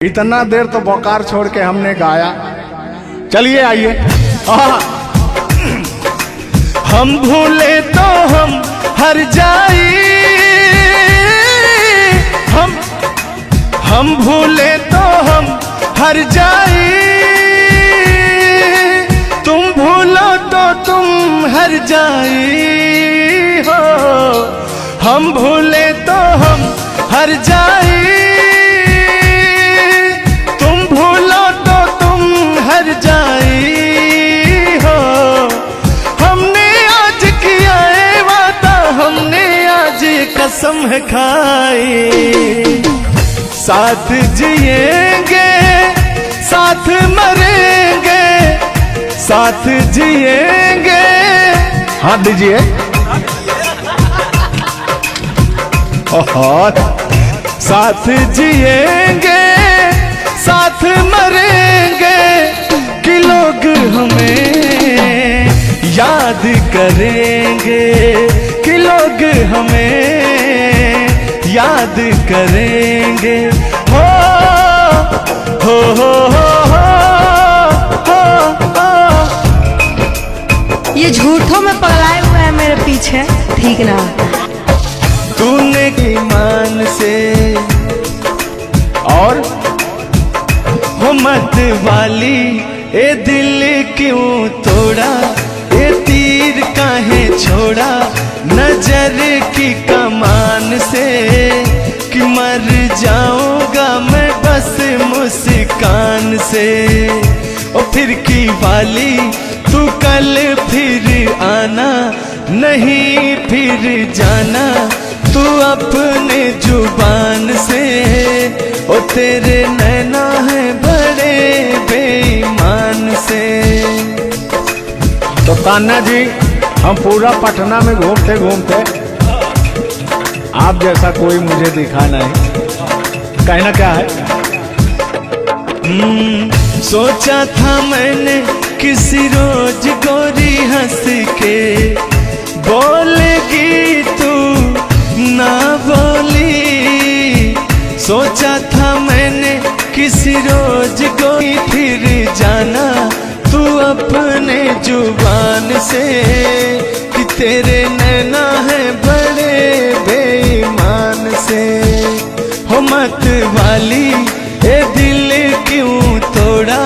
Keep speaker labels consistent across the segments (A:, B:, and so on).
A: इतना देर तो बोकार छोड़ के हमने गाया। चलिए आइए।
B: हम भूले तो हम हर जाई, हम भूले तो हम हर जाई, तुम भूलो तो तुम हर जाई हो। हम भूले तो हम हर जाई, तुम भूलो तो तुम हर जाई हो। हमने आज किया है वादा, हमने आज कसम है खाई, साथ जिएंगे साथ मरेंगे, साथ जिएंगे।
A: हाथ दीजिए।
B: साथ जिएंगे साथ मरेंगे, कि लोग हमें याद करेंगे, कि लोग हमें याद करेंगे। हो हो हो हो हो हो।
C: ये झूठों में पगलाए हुए हैं मेरे पीछे, ठीक ना?
B: तूने ईमान से
A: और
B: हो मत वाली, ए दिल क्यों तोड़ा, ए तीर काहे छोड़ा नजर की कमान से, कि मर जाऊंगा मैं बस मुस्कान से। ओ फिर की वाली तू कल फिर आना, नहीं फिर जाना तू अपने जुबान से। ओ तेरे नैना है बड़े बेईमान से।
A: तो तान्या जी, हम पूरा पटना में घूमते घूमते आप जैसा कोई मुझे दिखा नहीं। कहना क्या है?
B: सोचा था मैंने किसी रोज गोरी हंस के बोलेगी तू ना बोली, सोचा था मैंने किसी रोज कोई फिर जाना तू अपने जुबान से, कि तेरे नैना है बड़े बेईमान से। हो मत वाली, ए दिल क्यों तोड़ा,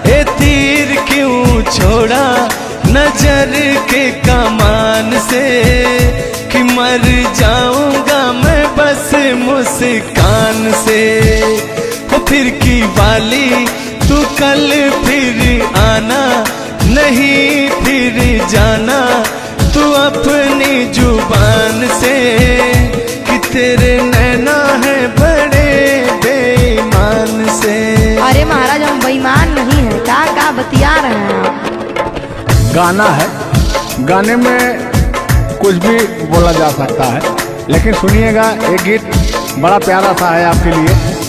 B: ए तीर क्यों छोड़ा नजर के कमान से, कि मर जाऊंगा मैं बस मुस्कान से। हो फिर की वाली तू कल फिर आना, नहीं फिर जाना तू अपनी जुबान से, कि तेरे नैना है बड़े बेईमान से।
C: अरे महाराज, हम बेईमान नहीं है, का बतिया रहे हैं आप?
A: गाना है, गाने में कुछ भी बोला जा सकता है, लेकिन सुनिएगा, एक गीत बड़ा प्यारा सा है आपके लिए।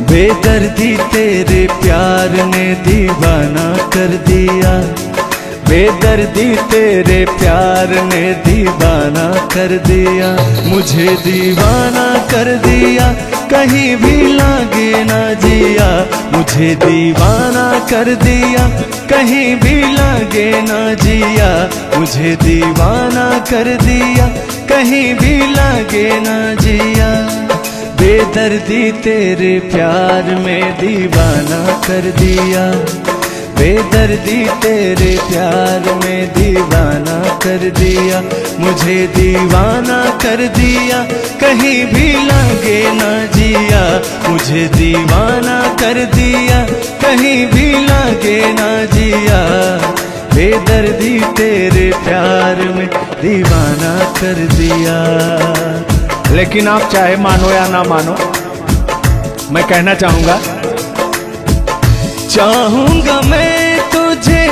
B: बेदर्दी तेरे प्यार ने दीवाना कर दिया, बेदर्दी तेरे प्यार ने दीवाना कर दिया, मुझे दीवाना कर दिया, कहीं भी लागे ना जिया, मुझे दीवाना कर दिया, कहीं भी लागे ना जिया, मुझे दीवाना कर दिया, कहीं भी लागे ना जिया। बेदर्दी तेरे प्यार में दीवाना कर दिया, बेदर्दी तेरे प्यार में दीवाना कर दिया, मुझे दीवाना कर दिया, कहीं भी लागे ना जिया, मुझे दीवाना कर दिया, कहीं भी लागे ना जिया। बेदर्दी तेरे प्यार में दीवाना कर दिया।
A: लेकिन आप चाहे मानो या ना मानो, मैं कहना चाहूंगा,
B: चाहूंगा मैं तुझे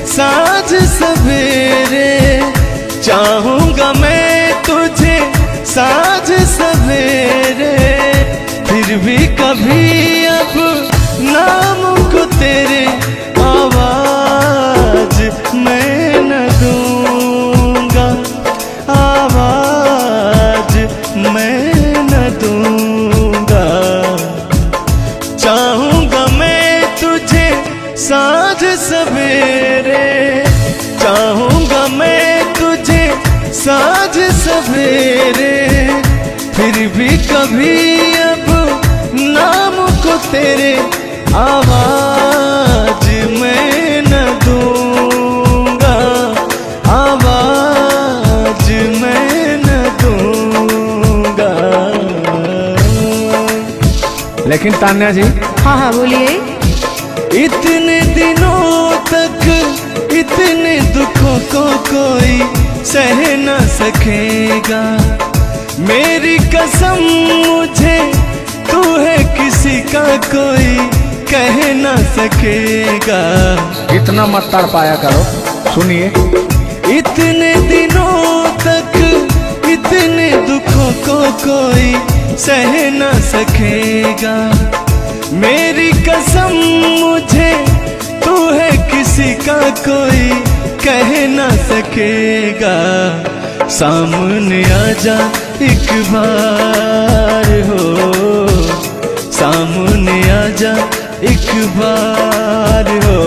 B: साँझ सवेरे, चाहूंगा मैं तुझे साँझ सवेरे, फिर भी कभी अब नाम को तेरे आवाज मैं न दूंगा, आवाज मैं न दूंगा। साँझ सवेरे, चाहूंगा मैं तुझे साँझ सवेरे, फिर भी कभी अब नाम को तेरे आवाज मैं न दूंगा, आवाज मैं न दूंगा।
A: लेकिन तान्या जी,
C: हाँ हाँ बोलिए।
B: इतने दिनों तक इतने दुखों को कोई सह न सकेगा, मेरी कसम मुझे तू है किसी का कोई कह न सकेगा।
A: इतना मत तड़ पाया करो, सुनिए।
B: इतने दिनों तक इतने दुखों को कोई सह न सकेगा, मेरी कसम मुझे तू है किसी का कोई कह न सकेगा। सामने आजा एक बार हो, सामने आजा एक बार हो,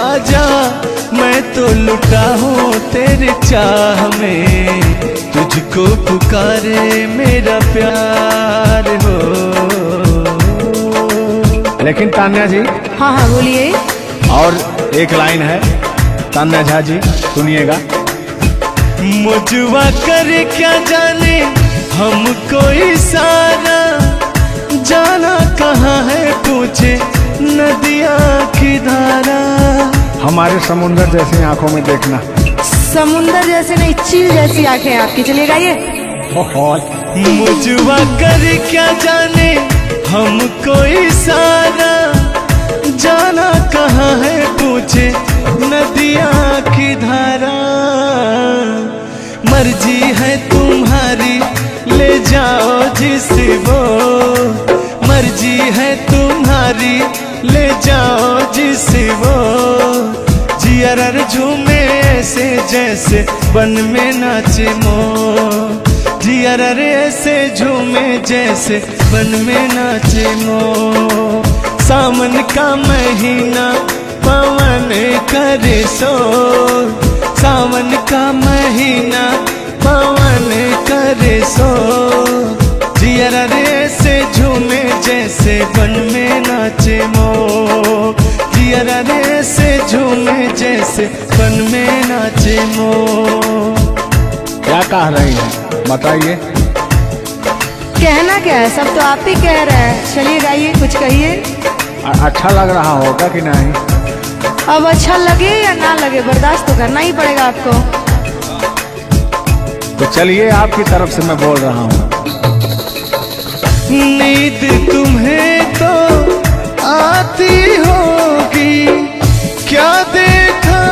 B: आजा मैं तो लुटा हूँ तेरे चाह में, तुझको पुकारे मेरा प्यार हो।
A: लेकिन तान्या जी,
C: हाँ हाँ बोलिए।
A: और एक लाइन है, तान्या झा जी सुनिएगा।
B: मुझवा करे क्या जाने हमको इशारा, जाना कहाँ है पूछे नदिया की धारा।
A: हमारे समुंदर जैसी आंखों में देखना।
C: समुंदर जैसे नहीं, चील जैसी आंखें आपकी। चलिएगा ये।
B: मुझवा करे क्या जाने हमको इशारा, जाना कहाँ है पूछे नदिया की धारा। मर्जी है तुम्हारी ले जाओ जिसे वो, मर्जी है तुम्हारी ले जाओ जिसे वो, जियर झूमे ऐसे जैसे बन में नाचे मो, जियर ऐसे झूमे जैसे बन में नाचे मो। सावन का महीना पवन करे शोर, सावन का महीना पवन करे शोर, जियर ऐसे झूमे जैसे बन में नाचे मो, जियर ऐसे झूमे जैसे बन में नाचे मो।
A: क्या कह रही हैं बताइए।
C: कहना क्या है, सब तो आप ही कह रहे हैं। चलिए गाइए, कुछ कहिए।
A: अच्छा लग रहा होगा कि नहीं?
C: अब अच्छा लगे या ना लगे, बर्दाश्त तो करना ही पड़ेगा आपको।
A: तो चलिए, आपकी तरफ से मैं बोल रहा हूँ।
B: नींद तुम्हें तो आती होगी, क्या देखा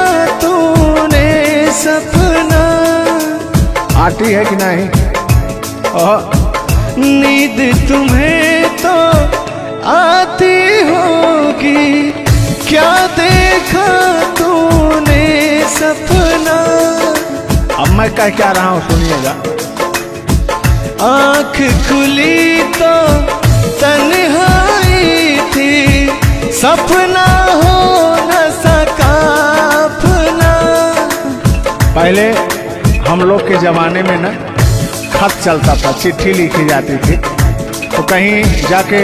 B: तूने सपना।
A: आती है कि नहीं?
B: नींद तुम्हें तो आती होगी, क्या देखा तूने सपना।
A: अब मैं कह क्या रहा हूँ सुनिएगा।
B: आँख खुली तो तन्हाई थी, सपना हो न सका अपना।
A: पहले हम लोग के जमाने में ना खत चलता था, चिट्ठी लिखी जाती थी, तो कहीं जाके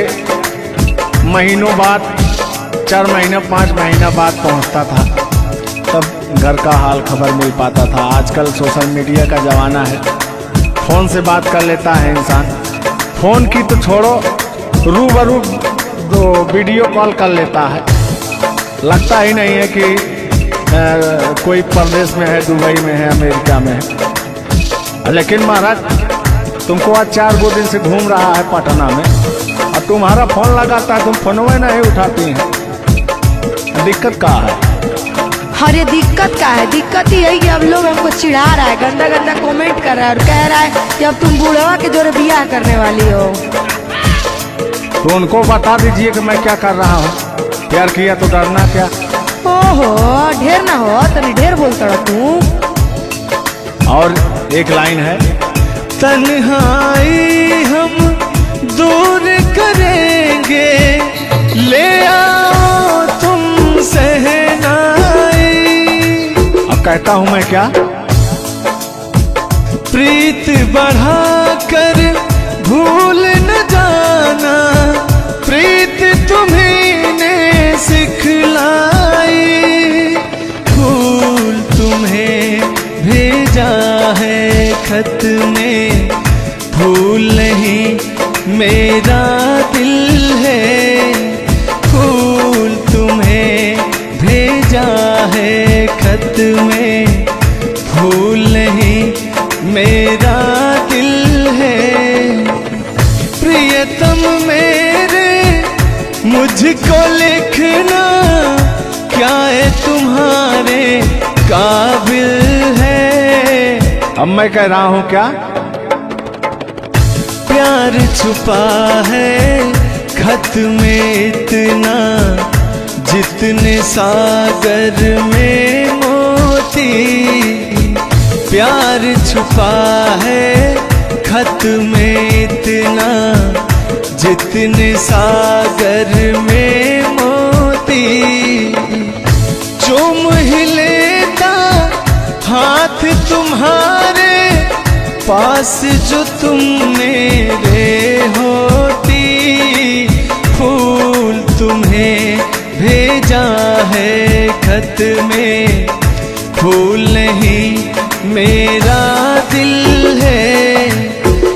A: महीनों बाद, 4 महीना 5 महीना बाद पहुंचता था, तब घर का हाल खबर मिल पाता था। आजकल सोशल मीडिया का ज़माना है, फ़ोन से बात कर लेता है इंसान। फ़ोन की तो छोड़ो, रूबरू दो वीडियो कॉल कर लेता है। लगता ही नहीं है कि कोई परदेश में है, दुबई में है, अमेरिका में है। लेकिन महाराज, तुमको आज 4 दिन से घूम रहा है पटना में, और तुम्हारा फोन लगाता है, तुम फोनवे नहीं उठाती हैं। दिक्कत कहाँ है?
C: अरे दिक्कत क्या है, दिक्कत ही यही कि अब लोग हमको चिढ़ा रहा है, गंदा गंदा कमेंट कर रहा है और कह रहा है कि अब तुम बूढ़वा के जोरे बियाह करने वाली हो।
A: तो उनको बता दीजिए कि मैं क्या कर रहा हूँ। प्यार किया तो डरना क्या।
C: ओहो, ढेर ना हो, तनी ढेर बोलता रहा तू।
A: और एक लाइन है,
B: तन्हाई हम दूर करेंगे, ले आओ तुम शहर
A: कहता हूं मैं क्या?
B: प्रीत बढ़ाकर भूल न जाना, प्रीत तुम्हीं ने सिखलाई। फूल तुम्हें भेजा है खत में, फूल नहीं मेरा दिल है। फूल तुम्हें भेजा है खत में, फूल नहीं मेरा दिल है। प्रियतम मेरे मुझको लिखना, क्या है तुम्हारे काबिल है।
A: अब मैं कह रहा हूं क्या?
B: प्यार छुपा है खत में इतना, जितने सागर में मोती। प्यार छुपा है खत में इतना, जितने सागर में मोती। चूम ही लेता हाथ तुम्हारे, पास जो तुम मेरे होती। फूल तुम्हें भेजा है खत में, फूल नहीं मेरा दिल है।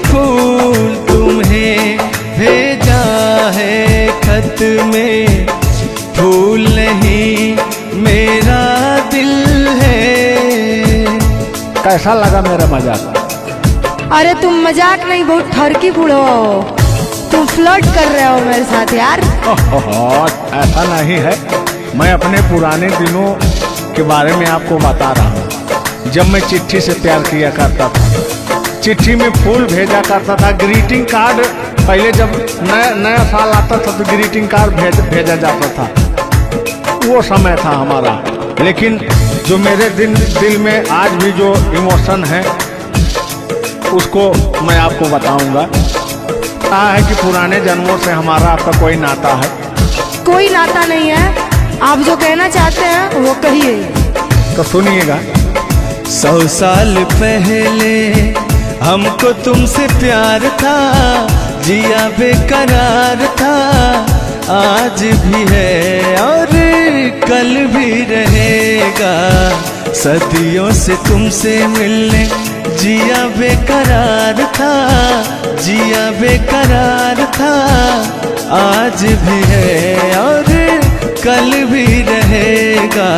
B: फूल तुम्हें भेजा है खत में, फूल नहीं मेरा दिल है।
A: कैसा लगा मेरा मजाक?
C: अरे तुम मजाक नहीं, बहुत ठरकी बूढ़ो हो। तुम फ्लर्ट कर रहे हो मेरे साथ यार।
A: ऐसा नहीं है, मैं अपने पुराने दिनों के बारे में आपको बता रहा हूँ। जब मैं चिट्ठी से प्यार किया करता था, चिट्ठी में फूल भेजा करता था, ग्रीटिंग कार्ड। पहले जब नया साल आता था तो ग्रीटिंग कार्ड भेजा जाता था, वो समय था हमारा। लेकिन जो मेरे दिल में आज भी जो इमोशन है, उसको मैं आपको बताऊंगा। कहा है कि पुराने जन्मों से हमारा आपका कोई नाता है।
C: कोई नाता नहीं है, आप जो कहना चाहते हैं वो कहिए।
A: तो सुनिएगा।
B: 100 साल पहले हमको तुमसे प्यार था, जिया बेकरार था। आज भी है और कल भी रहेगा, सदियों से तुमसे मिलने जिया बेकरार था, जिया बेकरार था। आज भी है और कल भी रहेगा।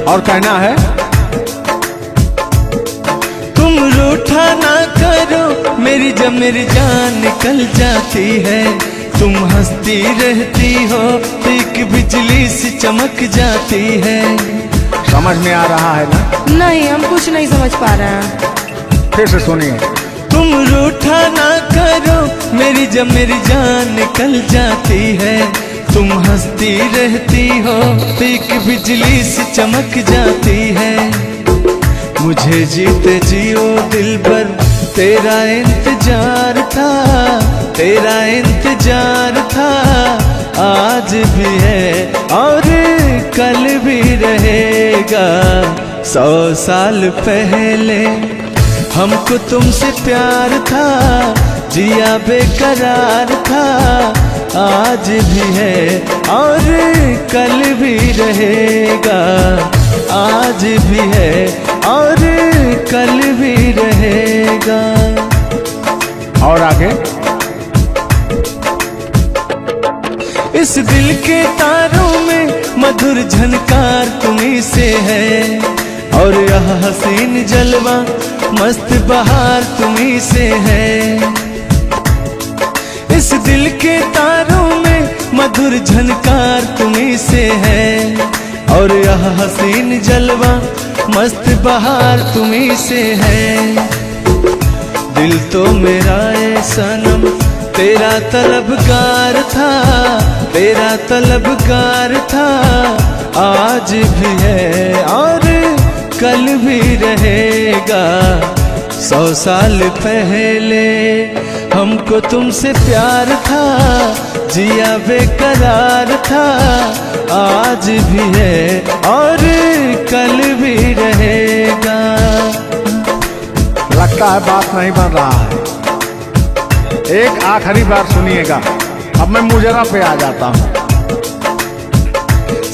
A: और कहना है,
B: तुम रूठा ना करो मेरी, जब मेरी जान निकल जाती है। तुम हंसती रहती हो, एक बिजली सी चमक जाती है।
A: समझ में आ रहा है ना?
C: नहीं, हम कुछ नहीं समझ पा रहे हैं।
A: फिर से सुनिए।
B: तुम रूठा ना करो मेरी, जब मेरी जान निकल जाती है। तुम हंसती रहती हो, एक बिजली सी चमक जाती है। मुझे जीते जियो दिल पर तेरा इंतजार था, तेरा इंतजार था। आज भी है और कल भी रहेगा। 100 साल पहले हमको तुमसे प्यार था, जिया बेकरार था। आज भी है और कल भी रहेगा। आज भी है और कल भी रहेगा।
A: और आगे,
B: इस दिल के तारों में मधुर झनकार तुम्हीं से है, और यह हसीन जलवा मस्त बहार तुम्हीं से है। इस दिल के तारों में मधुर झनकार तुम्हीं से है, और यह हसीन जलवा मस्त बहार तुम्हीं से है। दिल तो मेरा ए सनम तेरा तलबगार था, तेरा तलबगार था। आज भी है और कल भी रहेगा। 100 साल पहले हमको तुमसे प्यार था, जिया बेकरार था। आज भी है और कल भी रहेगा।
A: लगता है बात नहीं बन रहा है। एक आखिरी बार सुनिएगा, अब मैं मुजरा पे आ जाता हूँ।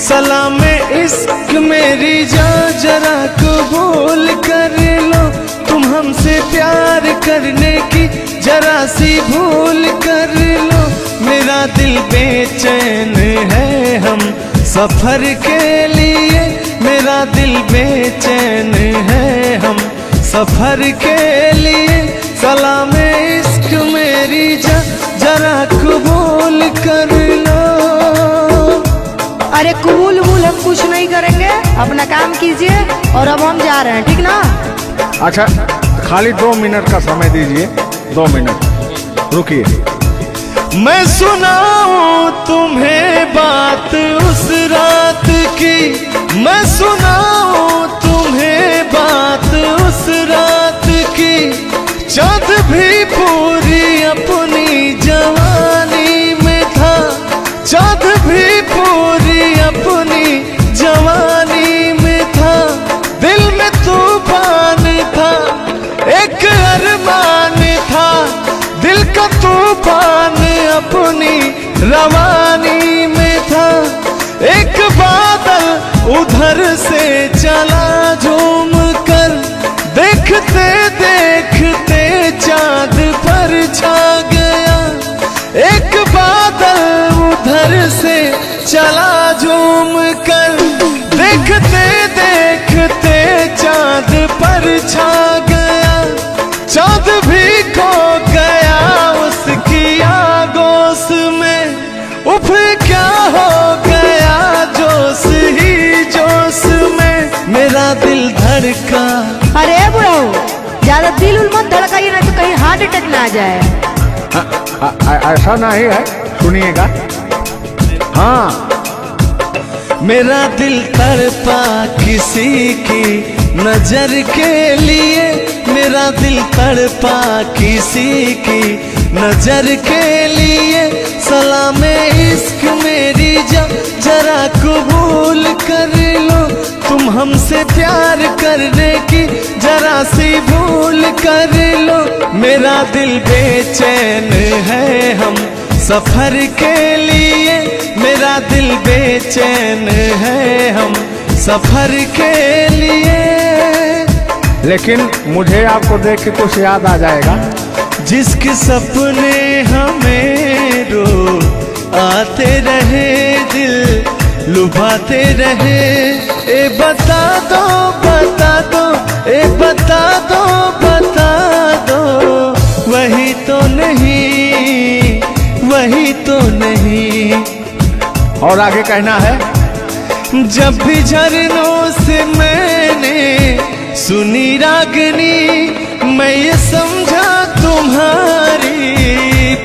B: सलाम इश्क मेरी जान जरा कबूल कर लो, तुम हमसे प्यार करने की जरा सी भूल कर लो। मेरा दिल बेचैन है हम सफर के लिए, मेरा दिल बेचैन है हम सफर के लिए। सलाम इश्क मेरी जरा कबूल कर लो।
C: अरे कबूल वबूल हम कुछ नहीं करेंगे, अपना काम कीजिए और अब हम जा रहे हैं, ठीक ना?
A: अच्छा, खाली 2 मिनट का समय दीजिए, 2 मिनट रुकिए।
B: मैं सुनाऊं तुम्हें बात उस रात की, मैं सुनाऊं तुम्हें बात उस रात की। चाँद भी पूरी अपनी जवानी में था, चाँद भी पूरी अपनी जवानी में था। दिल में तूफान था, एक अरमान था, दिल का तूफान अपनी रवानी में था। एक बादल उधर से चला झूम कर, देखते देखते चाँद पर छा गया। एक बादल उधर से चला झूम कर, देखते देखते चाँद पर छा गया। चाँद भी खो गया उसकी आगोश में, उफ क्या हो गया जोश ही जोश में। मेरा दिल धड़का।
C: अरे बुढ़ाऊ, ज्यादा दिल उल मत धड़काइए ना तो कहीं हार्ट अटैक ना आ जाए।
A: ऐसा नहीं है, सुनिएगा। हाँ,
B: मेरा दिल तड़पा किसी की नजर के लिए, मेरा दिल तड़पा किसी की नजर के लिए। सलाम इश्क मेरी जरा कबूल कर लो, तुम हमसे प्यार करने की जरा सी भूल कर लो। मेरा दिल बेचैन है हम सफर के लिए, मेरा दिल बेचैन है हम सफर के लिए।
A: लेकिन मुझे आपको देख के कुछ याद आ जाएगा।
B: जिसके सपने हमें रो आते रहे, दिल लुभाते रहे। ए बता दो बता दो, ए बता दो बता दो, वही तो नहीं, वही तो नहीं।
A: और आगे कहना है।
B: जब भी झरनों से मैंने सुनी रागनी, मैं ये समझा तुम्हारी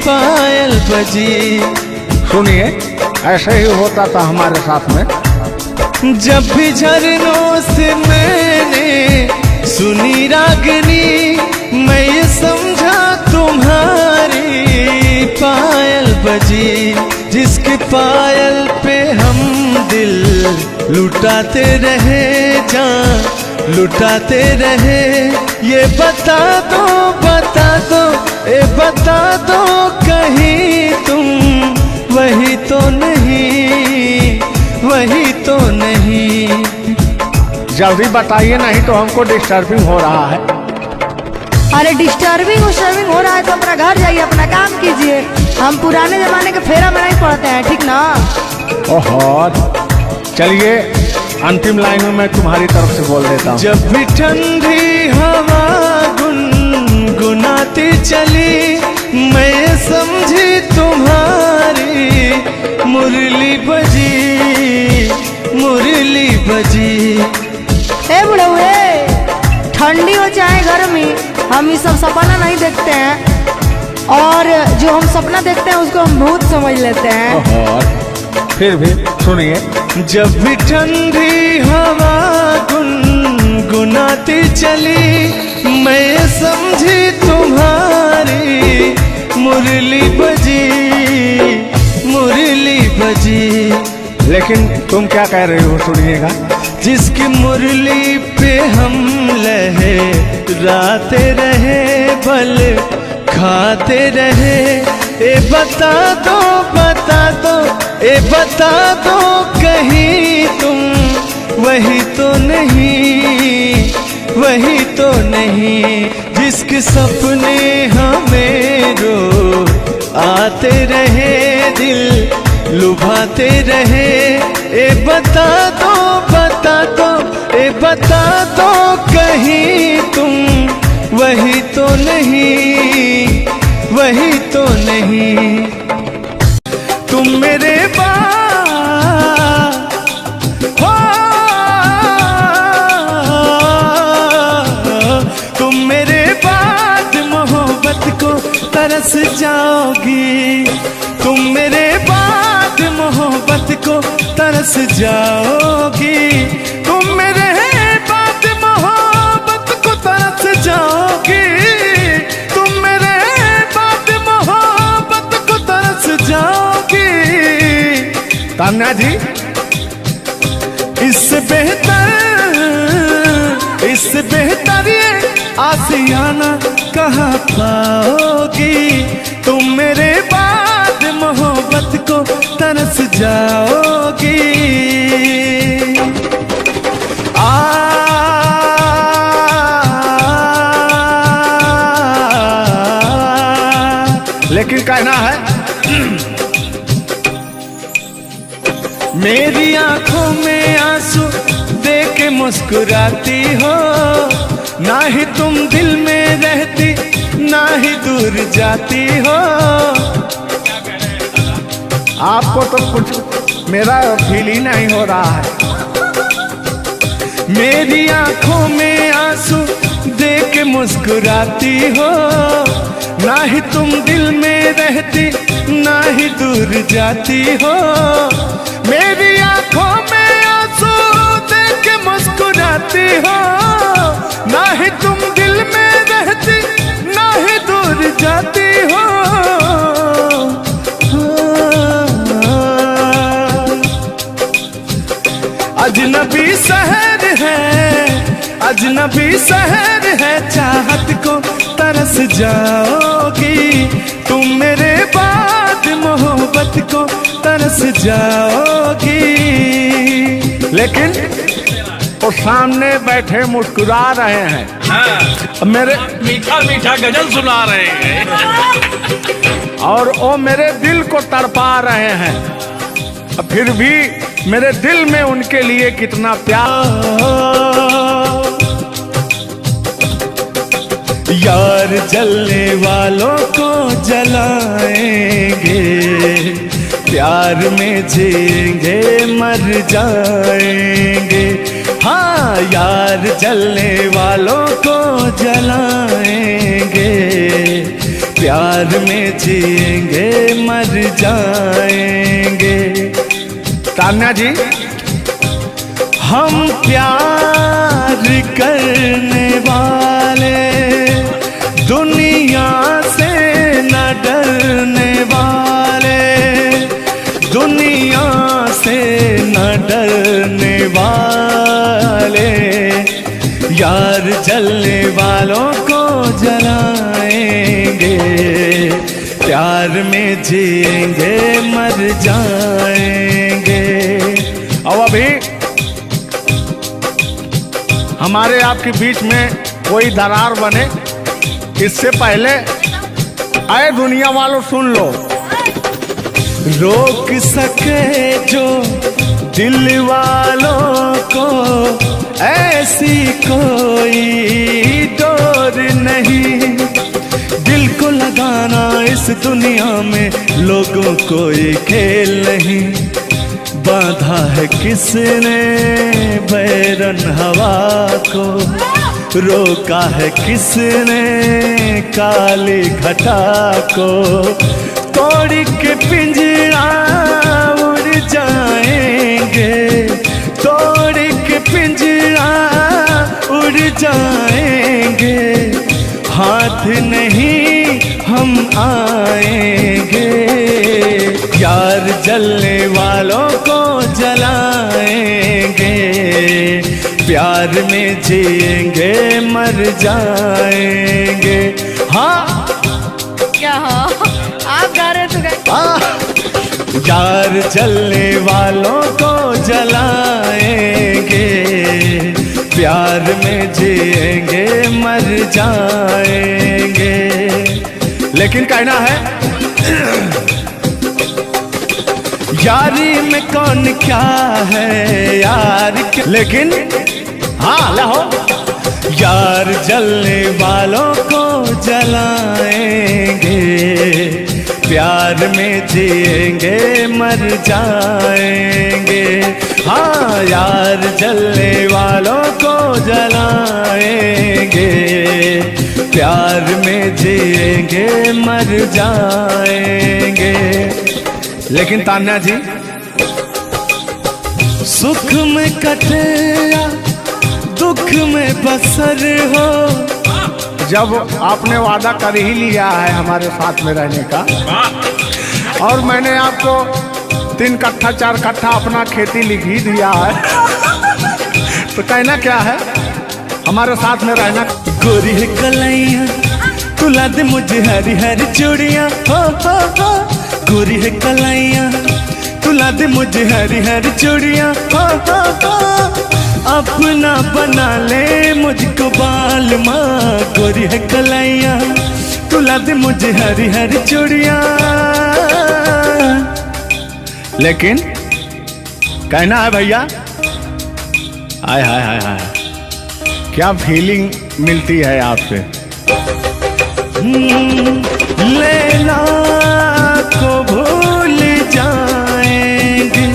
B: पायल बजी।
A: सुनिए, ऐसे ही होता था हमारे साथ में।
B: जब भी झरनों से मैंने सुनी रागनी, मैं ये समझा तुम्हारी पायल बजी। जिसके पायल पे हम दिल लुटाते रहे, जान लुटाते रहे। ये बता दो बता दो, ए बता दो कहीं तुम वही तो नहीं, वही तो नहीं।
A: जल्दी बताइए, नहीं तो हमको डिस्टर्बिंग हो रहा है।
C: अरे डिस्टर्बिंग हो रहा है तो अपना घर जाइए, अपना काम कीजिए। हम पुराने जमाने के फेरा में नहीं पड़ते हैं, ठीक ना?
A: ओहो, चलिए अंतिम लाइन में मैं तुम्हारी तरफ से बोल देता हूँ।
B: जब भी ठंडी हवा गुनगुनाती चली, मैं समझी तुम्हारी मुरली बजी, मुरली बजी।
C: ए बुढ़ऊ, ठंडी हो चाहे गर्मी, हम ये सब सपना नहीं देखते हैं, और जो हम सपना देखते हैं उसको हम भूत समझ लेते हैं।
A: ओहो, फिर भी सुनिए।
B: जब भी ठंडी हवा गुनगुनाती चली, मैं समझी तुम्हारी मुरली बजी, मुरली बजी।
A: लेकिन तुम क्या कह रहे हो सुनिएगा।
B: जिसकी मुरली पे हम लहराते रहे, बल खाते रहे, ए बता दो बता दो, ए बता दो कहीं तुम वही तो नहीं, वही तो नहीं। जिसके सपने हमें रो आते रहे, दिल लुभाते रहे, ए बता दो बता दो, ए बता दो कहीं तुम वही तो नहीं, वही तो नहीं। तुम मेरे बाद हो, तुम मेरे बाद मोहब्बत को तरस जाओगी, तुम मेरे बाद मोहब्बत को तरस जाओगी, तुम मेरे बाद मोहब्बत को तरस जाओगी, तुम मेरे बाद मोहब्बत को तरस जाओगी।
A: तान्या जी,
B: इससे बेहतर ये आसियाना कहाँ पाओगी, तुम मेरे बाद मोहब्बत को तरस जाओगी।
A: लेकिन कहना है
B: मेरी आंखों में आंसू देख के मुस्कुराती हो, ना ही तुम दिल में रहती, ना ही दूर जाती हो।
A: आपको तो कुछ मेरा फील ही नहीं हो रहा है।
B: मेरी आंखों में आंसू देख के मुस्कुराती हो, ना ही तुम दिल में रहती, ना ही दूर जाती हो। मेरी आंखों में आंसू देख के मुस्कुराती हो, ना ही तुम दिल में रहती, ना ही दूर जाती हो। अजनबी शहर है, अजनबी शहर है, चाहत को तरस जाओगी, तुम मेरे बाद मोहब्बत को तरस जाओगी।
A: लेकिन वो सामने बैठे मुस्कुरा रहे हैं।
D: हाँ,
A: मेरे
D: मीठा मीठा गजल सुना रहे हैं
A: और वो मेरे दिल को तड़पा रहे हैं, फिर भी मेरे दिल में उनके लिए कितना प्यार।
B: यार जलने वालों को जलाएंगे, प्यार में जिएंगे मर जाएंगे। हाँ, यार जलने वालों को जलाएंगे, प्यार में जिएंगे मर जाएंगे।
A: तान्या जी,
B: हम प्यार करने वाले दुनिया से न डरने वाले, दुनिया से न डरने वाले, यार जलने वालों को जलाएंगे, प्यार में जिएंगे मर जाएंगे।
A: और अभी हमारे आपके बीच में कोई दरार बने, इससे पहले आए दुनिया वालों सुन लो।
B: रोक सके जो दिल वालों को ऐसी कोई डोर नहीं, दिल को लगाना इस दुनिया में लोगों कोई खेल नहीं। बांधा है किसने बैरन हवा को, रोका है किसने काली घटा को, तोड़ के पिंजरा उड़ जाएंगे, तोड़ के पिंजरा उड़ जाएंगे, हाथ नहीं हम आएंगे। यार जल जलने वालों को जलाएंगे, प्यार में जिएंगे मर जाएंगे। हाँ
C: क्या हो आप गा रहे तो
B: यार जलने वालों को जलाएंगे, प्यार में जिएंगे मर जाएंगे।
A: लेकिन कहना है
B: यारी में कौन क्या है यार, लेकिन
A: हाँ लहो
B: यार जलने वालों को जलाएंगे, प्यार में जिएंगे मर जाएंगे। हाँ यार जलने वालों को जलाएंगे, प्यार में जिएंगे मर जाएंगे।
A: लेकिन तान्या जी
B: सुख में कटे या दुख में बसर हो,
A: जब आपने वादा कर ही लिया है हमारे साथ में रहने का, और मैंने आपको 3 कट्ठा 4 कट्ठा अपना खेती लिख ही दिया है, तो कहना क्या है हमारे साथ में रहना।
B: गोरी है कलाइया तुला दे मुझे हरी हरी चूड़ियाँ, हो गोरी है कलाइया तुला दे मुझे हरी हरी चूड़ियाँ, हो अपना बना ले मुझको बाल माँ। गोरी है कलाइया तुला दे मुझे हरी हरी चूड़ियाँ।
A: लेकिन कहना है भैया, हाय हाय हाय हाय क्या फीलिंग मिलती है आपसे।
B: लैला को भूल जाएंगे,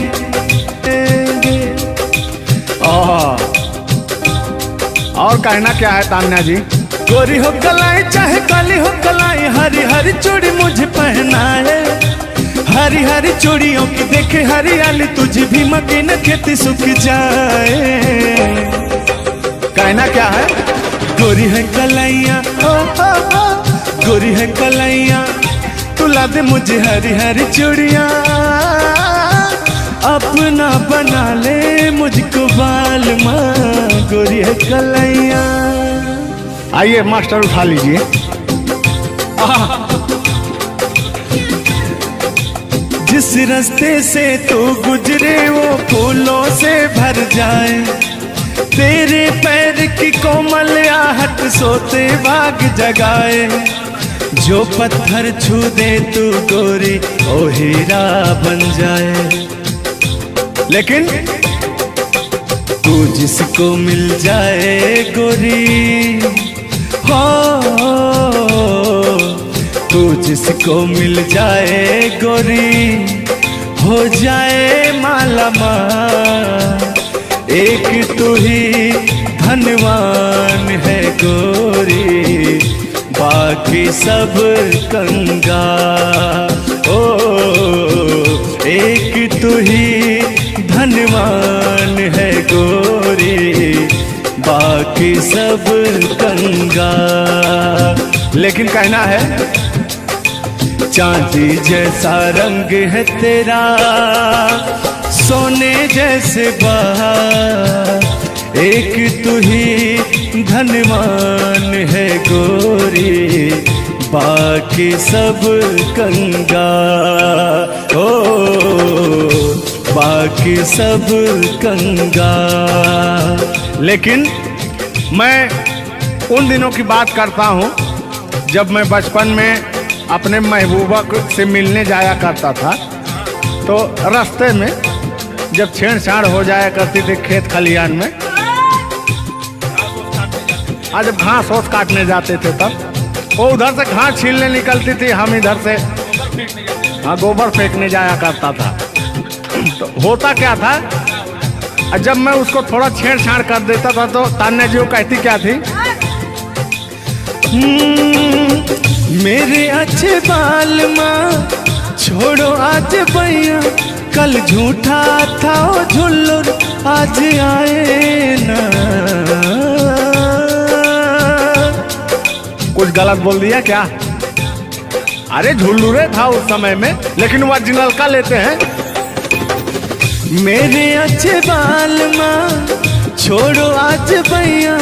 A: और कहना क्या है तान्या जी।
B: गोरी हो कलाई चाहे काली हो कलाई, हरी हरी चूड़ी मुझे पहनाए, हरी हरी चूड़ियों की देखे हरियाली, तुझे भी मके न खेती सूख जाए।
A: कहना क्या है
B: गोरी है कलाइया गोरी है कलाइया तुला दे मुझे हरी हरी चूड़ियाँ, अपना बना ले मुझको बाल माँ। गोरी है कलाइया।
A: आइए मास्टर उठा लीजिए।
B: जिस रास्ते से तू गुजरे वो फूलों से भर जाए, तेरे पैर की कोमल आहट सोते बाग जगाए। जो पत्थर छू दे तू गोरी ओ हीरा बन जाए।
A: लेकिन
B: तू जिसको मिल जाए गोरी, हो तू जिसको मिल जाए गोरी, हो जाए माला माल। एक तू ही धनवान है गोरी, बाकी सब कंगाल। ओ एक तू ही धनवान है गोरी, बाकी सब कंगाल।
A: लेकिन कहना है
B: चांदी जैसा रंग है तेरा, सोने जैसे बहार। एक तू ही धनवान है गोरी, बाकी सब कंगाल। ओ बाकी सब कंगाल।
A: लेकिन मैं उन दिनों की बात करता हूँ जब मैं बचपन में अपने महबूबा से मिलने जाया करता था, तो रास्ते में जब छेड़छाड़ हो जाया करती थी खेत खलियान में, आज जब घास ओस काटने जाते थे तब वो उधर से घास छीलने निकलती थी, हम इधर से गोबर फेंकने जाया करता था। तो होता क्या था, जब मैं उसको थोड़ा छेड़छाड़ कर देता था तो तान्या जी वो कहती क्या थी,
B: मेरे अच्छे बाल माँ छोड़ो आज भैया, कल झूठा था वो झुल्लुर आज आए ना।
A: कुछ गलत बोल दिया क्या? अरे झुल्लुरे था उस समय में, लेकिन ओरिजिनल का लेते हैं।
B: मेरे अच्छे बाल माँ छोड़ो आज भैया,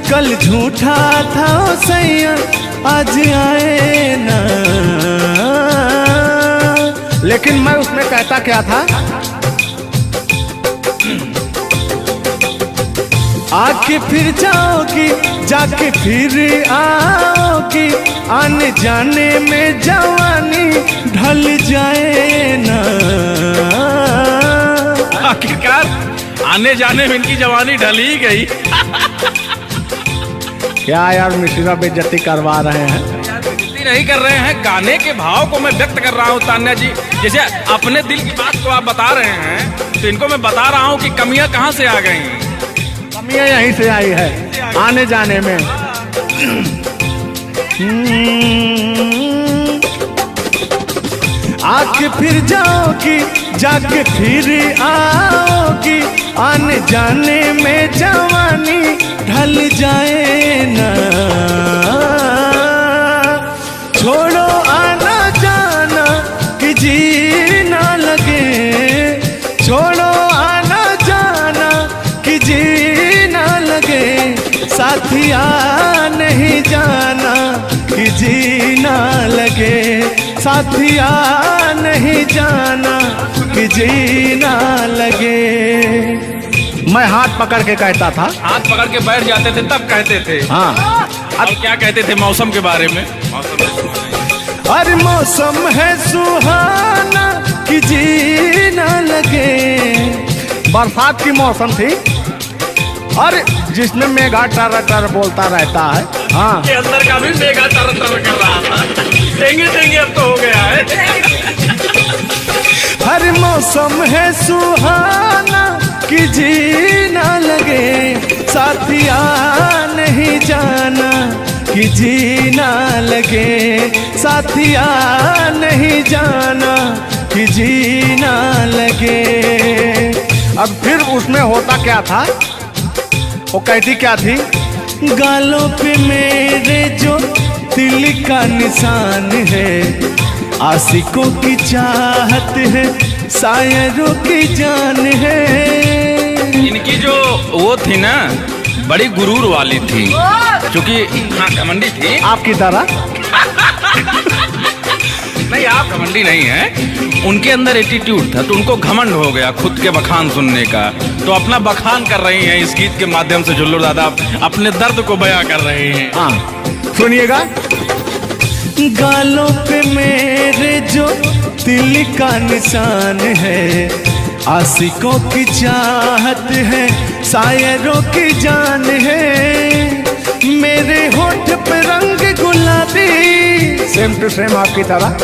B: कल झूठा था ओ सैया, आज आए ना।
A: लेकिन मैं उसमें कहता क्या था,
B: आके फिर जाओगी, जाके फिर आओगी, आने जाने में जवानी ढल जाए ना।
D: आखिरकार आने जाने में इनकी जवानी ढल ही गई।
A: क्या यार मिश्रा बेइज्जती करवा रहे हैं।
D: बेइज्जती नहीं कर रहे हैं, गाने के भाव को मैं व्यक्त कर रहा हूँ तान्या जी। जैसे अपने दिल की बात तो आप बता रहे हैं, तो इनको मैं बता रहा हूँ कि कमियां कहाँ से आ गई।
A: कमियां यहीं से आई है आने जाने में।
B: आके फिर जाओगी, जाके फिर आओगी, आने जाने में जवानी ढल जाए ना। छोड़ो आना जाना कि जी ना लगे, छोड़ो आना जाना कि जी ना लगे, साथिया नहीं जाना कि जी ना लगे, साथिया नहीं जाना कि जी ना लगे।
A: मैं हाथ पकड़ के कहता था,
D: हाथ पकड़ के बैठ जाते थे तब कहते थे।
A: हाँ
D: अब क्या कहते थे मौसम के बारे में?
B: अरे मौसम है सुहाना कि जी ना लगे।
A: बरसात की मौसम थी और जिसमें मेघा टर टर बोलता रहता है। हाँ
D: के अंदर का भी मेघा तर तर कर रहा था। देंगे देंगे अब तो हो गया है।
B: हर मौसम है सुहाना कि जी ना लगे, साथिया नहीं जाना कि जी ना लगे, साथिया नहीं जाना कि जी ना लगे।
A: अब फिर उसमें होता क्या था, वो कहती क्या थी,
B: गालों पे मेरे जो दिल का निशान है, आशिकों की चाहत है, शायरों की जान है।
D: इनकी जो वो थी ना, बड़ी गुरूर वाली थी, क्योंकि हाँ घमंडी थी।
A: आपकी तरह
D: नहीं, आप घमंडी नहीं है, उनके अंदर एटीट्यूड था, तो उनको घमंड हो गया खुद के बखान सुनने का। तो अपना बखान कर रही हैं इस गीत के माध्यम से। जुल्लू दादा अपने दर्द को बयां कर रहे हैं।
A: हाँ सुनिएगा।
B: गालों पे मेरे जो दिल का निशान है, आशिकों की चाहत है, शायरों की जान है। मेरे होठ पे रंग गुलाबी,
A: सेम टू सेम आपकी तरह।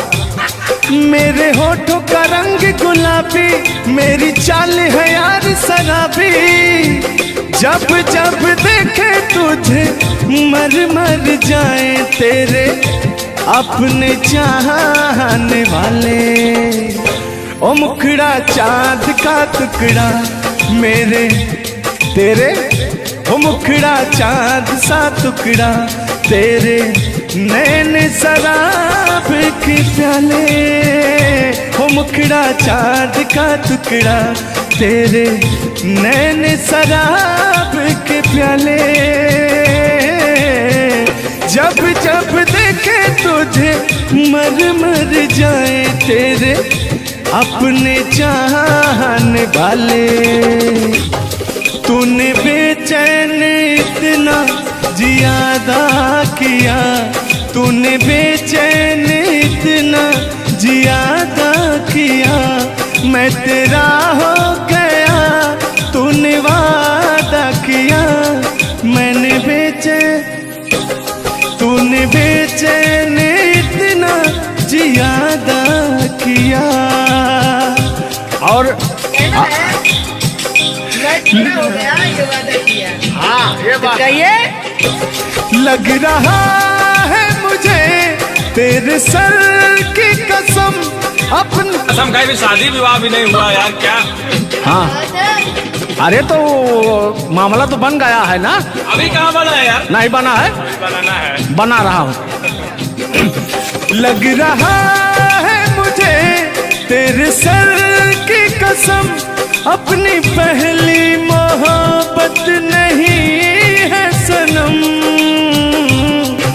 B: मेरे होठों का रंग गुलाबी, मेरी चाल है यार शराबी। जब जब देखे तुझे मर मर जाए तेरे अपने चाहने वाले। ओ मुखड़ा चांद का टुकड़ा मेरे तेरे, ओ मुखड़ा चांद सा टुकड़ा तेरे, नैन शराब के प्याले। ओ मुखड़ा चांद का टुकड़ा तेरे, नैन शराब के प्याले। जब जब देखे तुझे मर मर जाए तेरे अपने चाहने वाले। तूने बेचैन इतना जियादा किया, तूने बेचैन इतना जियादा किया, मैं तेरा हो गया तूने वादा किया। मैंने तूने बेचैन इतना जियादा किया।
A: और
C: हो गया ये वादा किया।
A: हाँ ये बात
C: कहिए।
B: लग रहा है मुझे तेरे सर की कसम, अपन
D: कसम खाई भी शादी विवाह भी नहीं हुआ यार, क्या?
A: हाँ अरे तो मामला तो बन गया है ना।
D: अभी कहाँ बना है यार?
A: नहीं बना है,
D: बनाना है।
A: बना रहा हूँ।
B: लग रहा है मुझे तेरे सर की कसम, अपनी पहली मोहब्बत नहीं है सनम,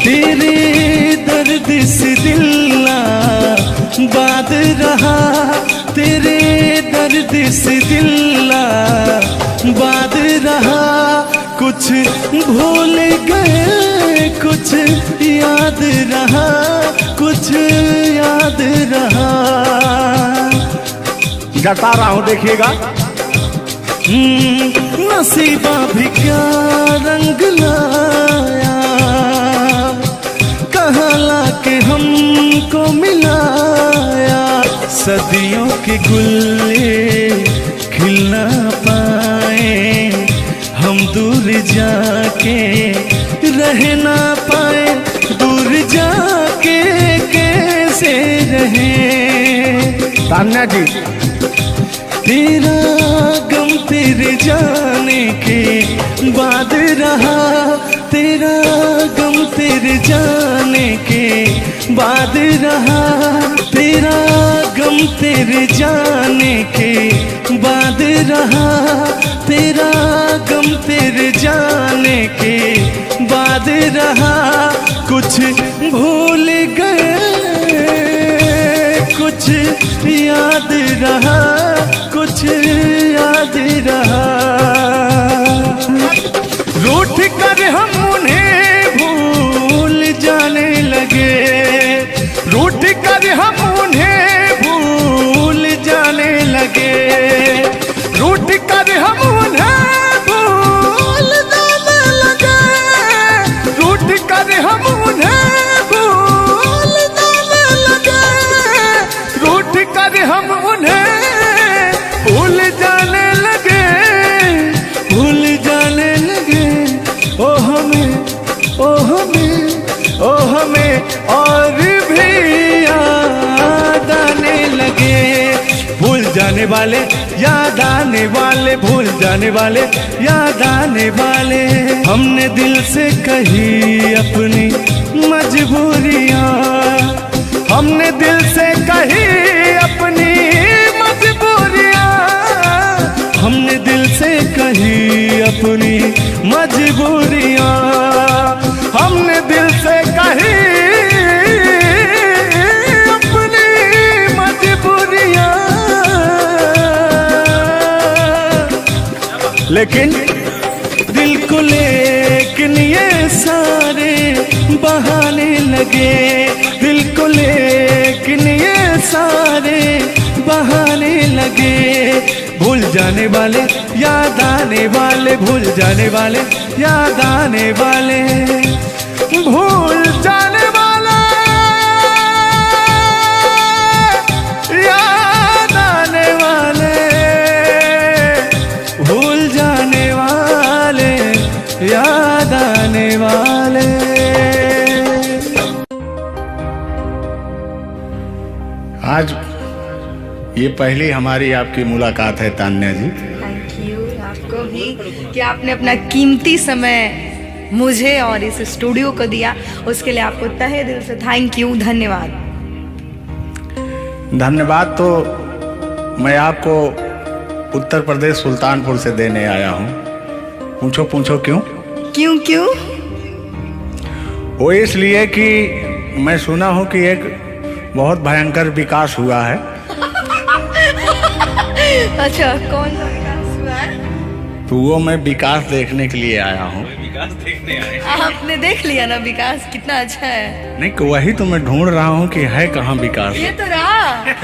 B: तेरे दर्द से दिल बाद रहा, तेरे दर्द से दिल बाद रहा। कुछ भूल गए कुछ याद रहा, कुछ याद रहा।
A: जता रहा हूँ देखिएगा।
B: नसीबा भी क्या रंग लाया, कहाँ लाके हमको मिलाया। सदियों के गुल्ले खिल ना पाए, हम दूर जाके रह ना पाए, दूर जाके कैसे रहे।
A: तान्या जी,
B: तेरा गम तेरे जाने के बाद रहा, तेरा गम तेरे जाने के बाद रहा, तेरा गम तेरे जाने के बाद रहा, तेरा गम तेरे जाने के बाद रहा। कुछ भूल गए कुछ याद रहा, कुछ याद रहा। रूठ कर हम उन्हें भूल जाने लगे, रूठ कर हम उन्हें भूल जाने लगे, रूठ कर हम उन्हें भूल जाने लगे, रूठ कर हम उन्हें भूल जाने लगे, रूठ कर हम उन्हें भूल जाने लगे, भूल जाने लगे। ओ हमें, ओ हमें, ओ हमें और भी याद आने लगे। भूल जाने वाले याद आने वाले, भूल जाने वाले याद आने वाले। हमने दिल से कही अपनी मजबूरियाँ, हमने दिल से कही अपनी मजबूरियाँ, हमने दिल से कही अपनी मजबूरियाँ, हमने दिल से कही अपनी मजबूरियाँ। लेकिन दिल को लेकिन ये सारे बहाने लगे, दिल को लेकिन ये सारे बहाने लगे। भूल जाने वाले याद आने वाले, भूल जाने वाले याद आने वाले, भूल जाने वाले याद आने वाले, भूल जाने वाले याद आने वाले।
A: आज ये पहली हमारी आपकी मुलाकात है तान्या जी।
C: थैंक यू आपको भी कि आपने अपना कीमती समय मुझे और इस स्टूडियो को दिया, उसके लिए आपको तहे दिल से थैंक यू, धन्यवाद।
A: धन्यवाद तो मैं आपको उत्तर प्रदेश सुल्तानपुर से देने आया हूँ। पूछो पूछो क्यों?
C: क्यों क्यों?
A: वो इसलिए कि मैं सुना हूँ कि एक बहुत भयंकर विकास हुआ है।
C: अच्छा, कौन सा विकास हुआ है?
A: तो वो मैं विकास देखने के लिए आया हूँ।
D: विकास देखने आए।
C: आपने देख लिया ना विकास कितना अच्छा है?
A: नहीं, वही तो मैं ढूंढ रहा हूँ कि है कहाँ विकास।
C: ये तो रहा।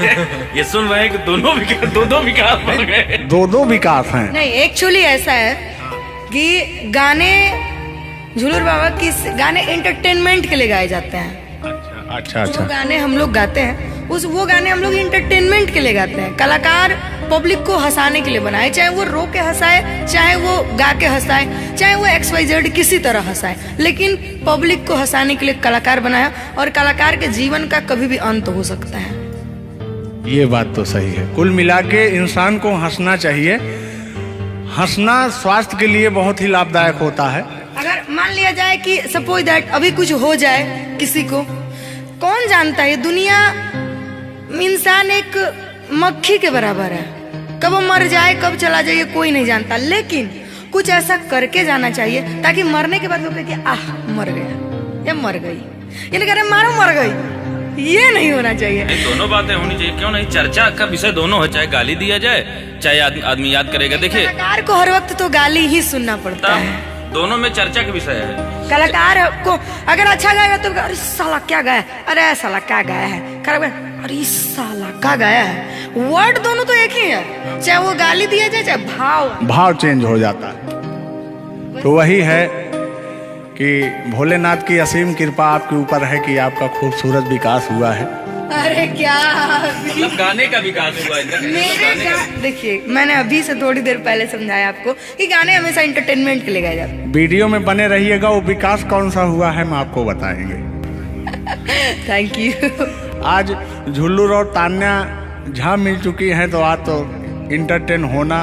D: ये सुन रहे हैं कि दोनों विकास, दो विकास बन गए।
A: दो विकास हैं।
C: नहीं, एक्चुअली ऐसा है कि गाने झूलूर बाबा की गाने एंटरटेनमेंट के लिए गाए जाते हैं।
A: अच्छा
C: जो
A: अच्छा।
C: गाने हम लोग गाते हैं वो गाने हम लोग इंटरटेनमेंट के लिए गाते हैं। कलाकार पब्लिक को हंसाने के लिए बनाए, चाहे वो रो के हंसाए, चाहे वो गा के हंसाए, चाहे वो XYZ किसी तरह हंसाए, लेकिन पब्लिक को हंसाने के लिए कलाकार बनाया। और कलाकार के जीवन का कभी भी अंत हो सकता है।
A: ये बात तो सही है। कुल मिला के इंसान को हंसना चाहिए। हंसना स्वास्थ्य के लिए बहुत ही लाभदायक होता है।
C: अगर मान लिया जाए कि सपोज दैट अभी कुछ हो जाए किसी को, कौन जानता है दुनिया, इंसान एक मक्खी के बराबर है, कब वो मर जाए कब चला जाए ये कोई नहीं जानता, लेकिन कुछ ऐसा करके जाना चाहिए ताकि मरने के बाद लोग कहे कि आह मर गया या मर गई, ये नहीं कह रहे मारो मर गई, ये नहीं होना चाहिए।
D: दोनों बातें होनी चाहिए, क्यों नहीं? चर्चा का विषय दोनों है, चाहे गाली दिया जाए चाहे आदमी याद करेगा। देखिए
C: कलाकार को हर वक्त तो गाली ही सुनना पड़ता है,
D: दोनों में चर्चा का विषय है।
C: कलाकार को अगर अच्छा गाएगा तो अरे साला क्या गाया, अरे साला क्या गाया है, खराब गाया, अरे साला क्या गाया है। वर्ड दोनों तो एक ही है, चाहे वो गाली दिया जाए चाहे
A: भाव चेंज हो जाता है। तो वही है कि भोलेनाथ की असीम कृपा आपके ऊपर है कि आपका खूबसूरत विकास हुआ है।
C: अरे क्या
D: मतलब गाने का विकास हुआ है।
C: देखिए मैंने अभी से थोड़ी देर पहले समझाया आपको कि गाने हमेशा एंटरटेनमेंट के लिए गाए जाते हैं।
A: वीडियो में बने रहिएगा, वो विकास कौन सा हुआ है हम आपको बताएंगे।
C: Thank you.
A: आज झुल्लू और तान्या झा मिल चुकी हैं तो आज तो इंटरटेन होना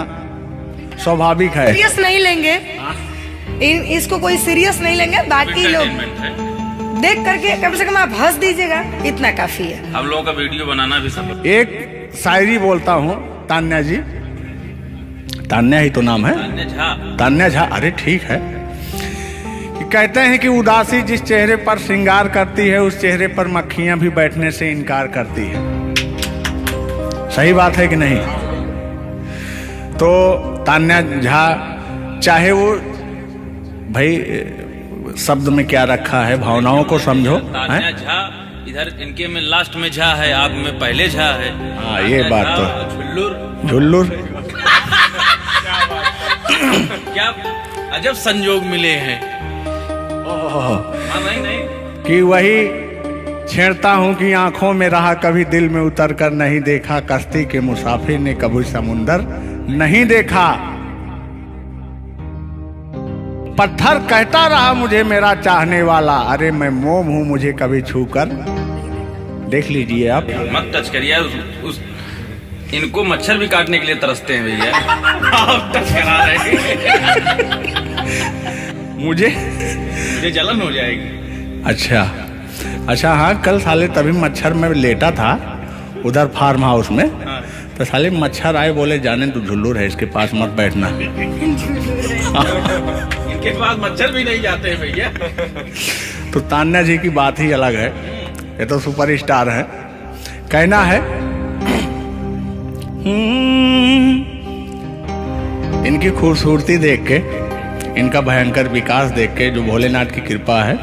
A: स्वाभाविक है।
C: सीरियस नहीं लेंगे, इसको कोई सीरियस नहीं लेंगे, बाकी लोग देख करके कम से कम आप हंस दीजिएगा, इतना काफी है।
D: हम लोगों का वीडियो बनाना भी सब।
A: एक शायरी बोलता हूँ तान्या जी, तान्या ही तो नाम है, तान्या झा। अरे ठीक है। कि कहते हैं कि उदासी जिस चेहरे पर श्रृंगार करती है उस चेहरे पर मक्खियां भी बैठने से इनकार करती है। सही बात है कि नहीं? तो तान्या झा चाहे वो भाई शब्द में क्या रखा है, भावनाओं को समझो।
D: तान्या झा इधर इनके में लास्ट में झा है, आप में पहले झा है।
A: हाँ ये बात तो
D: झुल्लुर
A: झुल्लुर
D: क्या अजब संजोग मिले हैं। नहीं
A: कि वही छेड़ता हूँ कि आंखों में रहा कभी दिल में उतर कर नहीं देखा, कश्ती के मुसाफिर ने कभी समुंदर नहीं देखा। पत्थर कहता रहा मुझे मेरा चाहने वाला, अरे मैं मोम हूं मुझे कभी छू कर देख लीजिए आप।
D: मत टच करिए इनको मच्छर भी काटने के लिए तरसते हैं भैया। आप टच करा रहे हैं।
A: मुझे
D: जलन हो जाएगी।
A: अच्छा हाँ, कल साले तभी मच्छर में लेटा था उधर फार्म हाउस में। तो साले मच्छर आए, बोले जाने तू झुल्लू है, इसके पास मत बैठना।
D: इनके पास मच्छर भी नहीं जाते हैं भैया।
A: तो तान्या जी की बात ही अलग है, ये तो सुपरस्टार है। कहना है इनकी खूबसूरती देख के, इनका भयंकर विकास देख के, जो भोलेनाथ की कृपा है।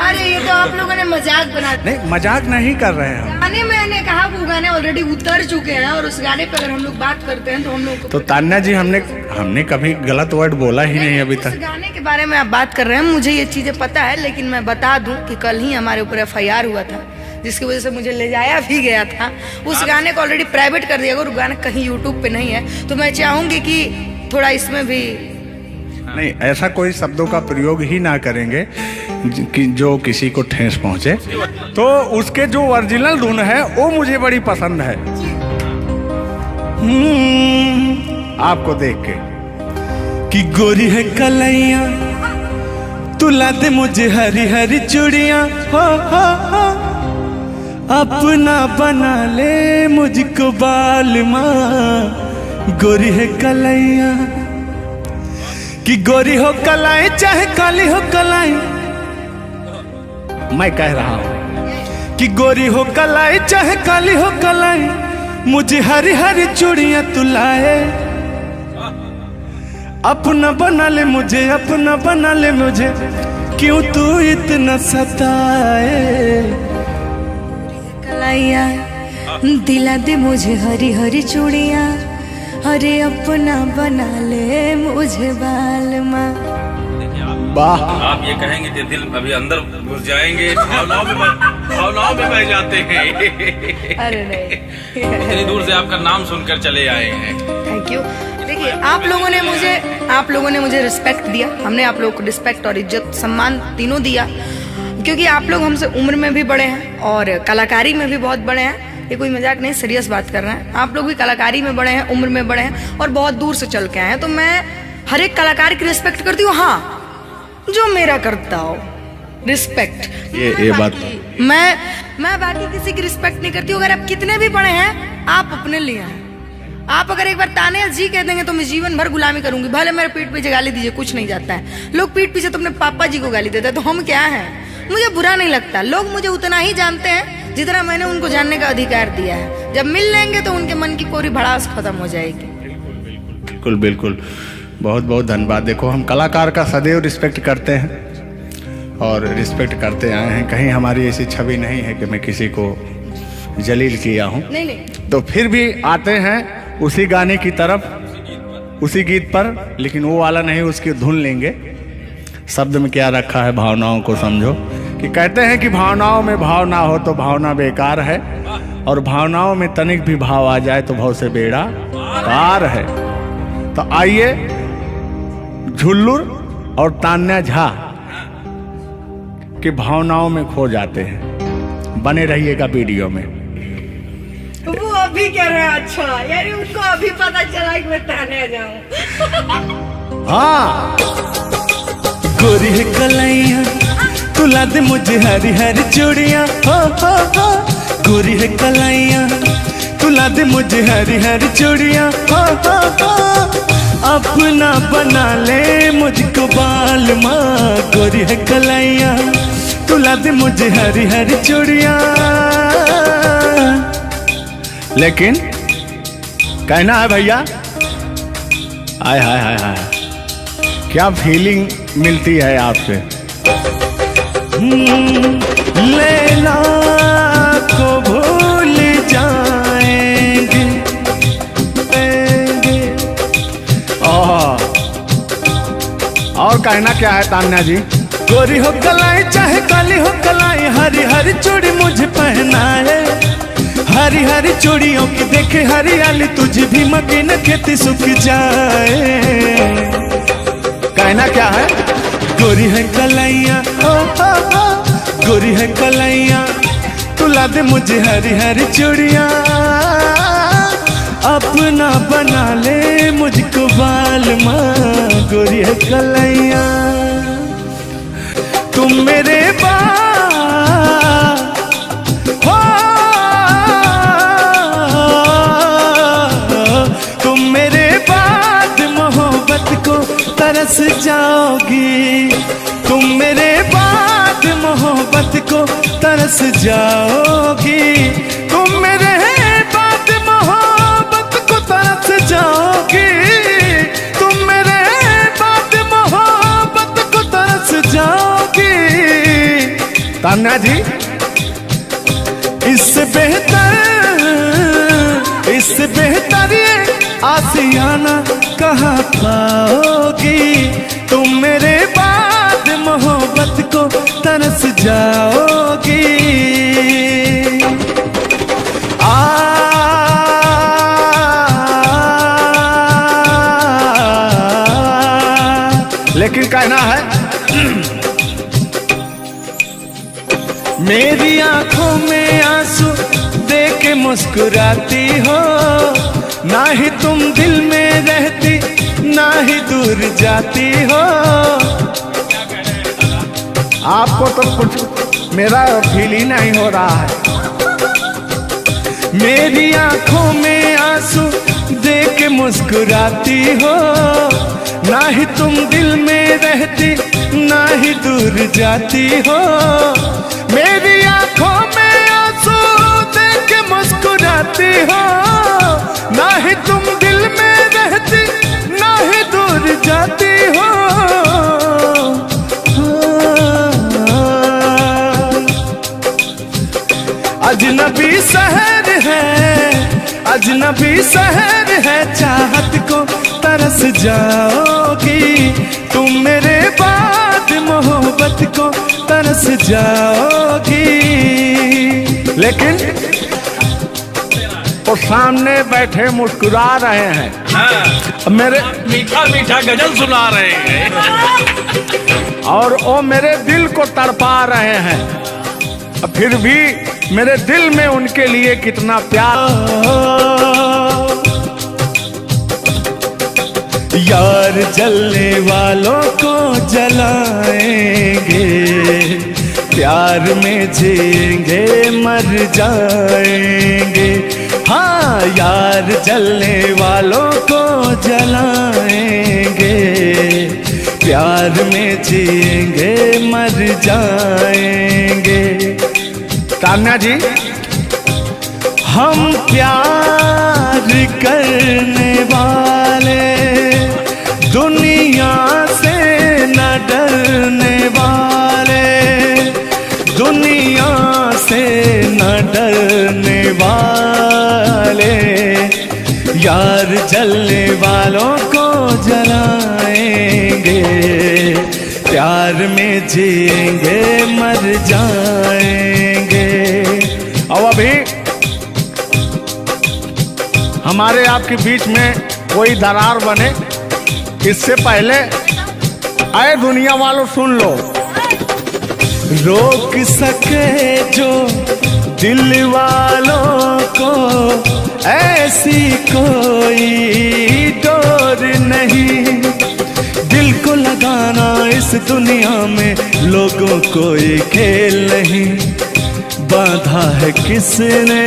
C: अरे ये तो आप लोगों ने मजाक बना दिया।
A: नहीं मजाक नहीं कर रहे हैं।
C: गाने मैंने कहा वो गाने ऑलरेडी उतर चुके हैं और उस गाने पे अगर हम लोग बात करते हैं तो हम लोग
A: तो तान्या जी हमने कभी गलत वर्ड बोला ही नहीं अभी तक।
C: उस गाने के बारे में आप बात कर रहे हैं, मुझे ये चीजें पता है, लेकिन मैं बता दूं कि कल ही हमारे ऊपर FIR हुआ था जिसकी वजह से मुझे ले जाया भी गया था। उस गाने को ऑलरेडी प्राइवेट कर दिया गया और गाना कहीं यूट्यूब पे नहीं है। तो मैं चाहूंगी कि थोड़ा इसमें भी
A: नहीं, ऐसा कोई शब्दों का प्रयोग ही ना करेंगे कि जो किसी को ठेस पहुंचे। तो उसके जो ओरिजिनल धुन है वो मुझे बड़ी पसंद है। आपको देख के
B: कि गोरी है कलैया तू ला दे मुझे हरी हरी चूड़ियां, हो अपना बना ले मुझको बाल माँ। गोरी है कलैया कि गोरी हो कलाई चाहे काली हो कलाई,
A: मैं कह रहा हूं
B: कि गोरी हो कलाई चाहे काली हो कलाई, मुझे हरी हरी चूड़ियां तू लाए। अपना बना ले मुझे, अपना बना ले मुझे, क्यों तू इतना सताए।
C: कलाइया दिला दे मुझे हरी हरी चूड़ियां, अरे अपना बना ले मुझे बाल माँ।
A: वाह,
D: आप ये कहेंगे कि दिल अभी अंदर घुस जाएंगे, भावनाओं में बह जाते हैं।
C: अरे नहीं,
D: इतनी दूर से आपका नाम सुनकर चले आए हैं।
C: Thank you. देखिए आप लोगों ने मुझे रिस्पेक्ट दिया, हमने आप लोगों को रिस्पेक्ट और इज्जत सम्मान तीनों दिया, क्योंकि आप लोग हमसे उम्र में भी बड़े हैं और कलाकारी में भी बहुत बड़े हैं। ये कोई मजाक नहीं, सीरियस बात कर रहे हैं। आप लोग भी कलाकारी में बड़े हैं, उम्र में बड़े हैं और बहुत दूर से चल के आए हैं। तो मैं हर एक कलाकार की रिस्पेक्ट करती हूँ, हाँ जो मेरा करता हो रिस्पेक्ट।
A: ये बात
C: मैं बाकी किसी की रिस्पेक्ट नहीं करती हूँ। अगर आप कितने भी बड़े हैं, आप अपने लिए हैं, आप अगर एक बार ताने जी कह देंगे तो मैं जीवन भर गुलामी करूंगी, भले मेरे पीठ पीछे गाली दीजिए, कुछ नहीं जाता है। लोग पीठ पीछे तो अपने पापा जी को गाली देते हैं, तो हम क्या हैं? मुझे बुरा नहीं लगता, लोग मुझे उतना ही जानते हैं जितना मैंने उनको जानने का अधिकार दिया है। जब मिल लेंगे तो उनके मन की कोरी भड़ास खत्म हो जाएगी।
A: बिल्कुल बिल्कुल, बहुत बहुत धन्यवाद। देखो, हम कलाकार का सदैव रिस्पेक्ट करते हैं और रिस्पेक्ट करते आए हैं। कहीं हमारी ऐसी छवि नहीं है कि मैं किसी को जलील किया हूँ।
C: नहीं नहीं,
A: तो फिर भी आते हैं उसी गाने की तरफ, उसी गीत पर, लेकिन वो वाला नहीं, उसकी धुन लेंगे। शब्द में क्या रखा है, भावनाओं को समझो। कि कहते हैं कि भावनाओं में भाव ना हो तो भावना बेकार है, और भावनाओं में तनिक भी भाव आ जाए तो भाव से बेड़ा पार है। तो आइए, झुल्लुर और तान्या झा की भावनाओं में खो जाते हैं। बने रहिएगा वीडियो में।
C: वो अभी कह रहे हैं अच्छा, यानी उनको अभी पता चला कि मैं तान्या जाऊं।
A: हाँ,
B: गोरी है कलाइया तुला दे मुझे हरी हरी चूड़ियां, हो गोरी है कलाइया तुला दे मुझे हरी हरी चूड़ियां, हो अपना बना ले मुझको बाल माँ। गोरी है कलाइया तुला दे मुझे हरी हरी चूड़ियां।
A: लेकिन कहना है भैया, हाय हाय हाय हाय, क्या फीलिंग मिलती है आपसे।
B: लैला को भूल जाएंगे।
A: और कहना क्या है तान्या जी।
B: गोरी हो कलाई चाहे काली हो कलाई, हरी हरी चूड़ी मुझे पहनाए। हरी हरी चूड़ियों की देखे हरियाली, तुझे भी मकीन खेती सूख जाए।
A: कहना क्या है।
B: गोरी है कलाइया, गोरी है कलाइया तुला दे मुझे हरी हरी चूड़ियां। अपना बना ले मुझको बाल माँ। गोरी है कलाइया तुम मेरे तरस जाओगी। तुम मेरे बाद मोहब्बत को तरस जाओगी। तुम मेरे बाद मोहब्बत को तरस जाओगी। तुम मेरे बाद मोहब्बत को तरस जाओगी।
A: तान्या जी,
B: इससे बेहतर ये आसियाना कहाँ पाओगी। तुम मेरे बाद मोहब्बत को तरस जाओगी।
A: लेकिन कहना है
B: मेरी आंखों में आंसू देख के मुस्कुराती हो। ना ही तुम दिल में रहती, ना ही दूर जाती हो।
A: आपको तो कुछ मेरा फील ही नहीं हो रहा है।
B: मेरी आंखों में आंसू देख के मुस्कुराती हो। ना ही तुम दिल में रहती, ना ही दूर जाती हो। मेरी आंखों में आंसू देख के मुस्कुराती हो। ना ही तुम दिल में रहती, ना ही दूर जाती हो। अजनबी शहर है, अजनबी शहर है, चाहत को तरस जाओगी। तुम मेरे बाद मोहब्बत को तरस जाओगी।
A: लेकिन वो सामने बैठे मुस्कुरा रहे हैं।
D: हाँ,
A: मेरे
D: मीठा मीठा गजल सुना रहे हैं
A: और वो मेरे दिल को तड़पा रहे हैं। फिर भी मेरे दिल में उनके लिए कितना प्यार।
B: यार जलने वालों को जलाएंगे, प्यार में जिएंगे मर जाएंगे। हाँ यार जलने वालों को जलाएंगे, प्यार में जिएंगे मर जाएंगे।
A: तान्या जी,
B: हम प्यार करने वाले दुनिया से न डरने वाले, दुनिया से न डरने वाले, यार जलने वालों को जलाएंगे, प्यार में जिएंगे मर जाएंगे।
A: अब अभी हमारे आपके बीच में कोई दरार बने इससे पहले आए दुनिया वालों सुन लो।
B: रोक सके जो दिल वालों को ऐसी कोई डोर नहीं, दिल को लगाना इस दुनिया में लोगों कोई खेल नहीं। बांधा है किसने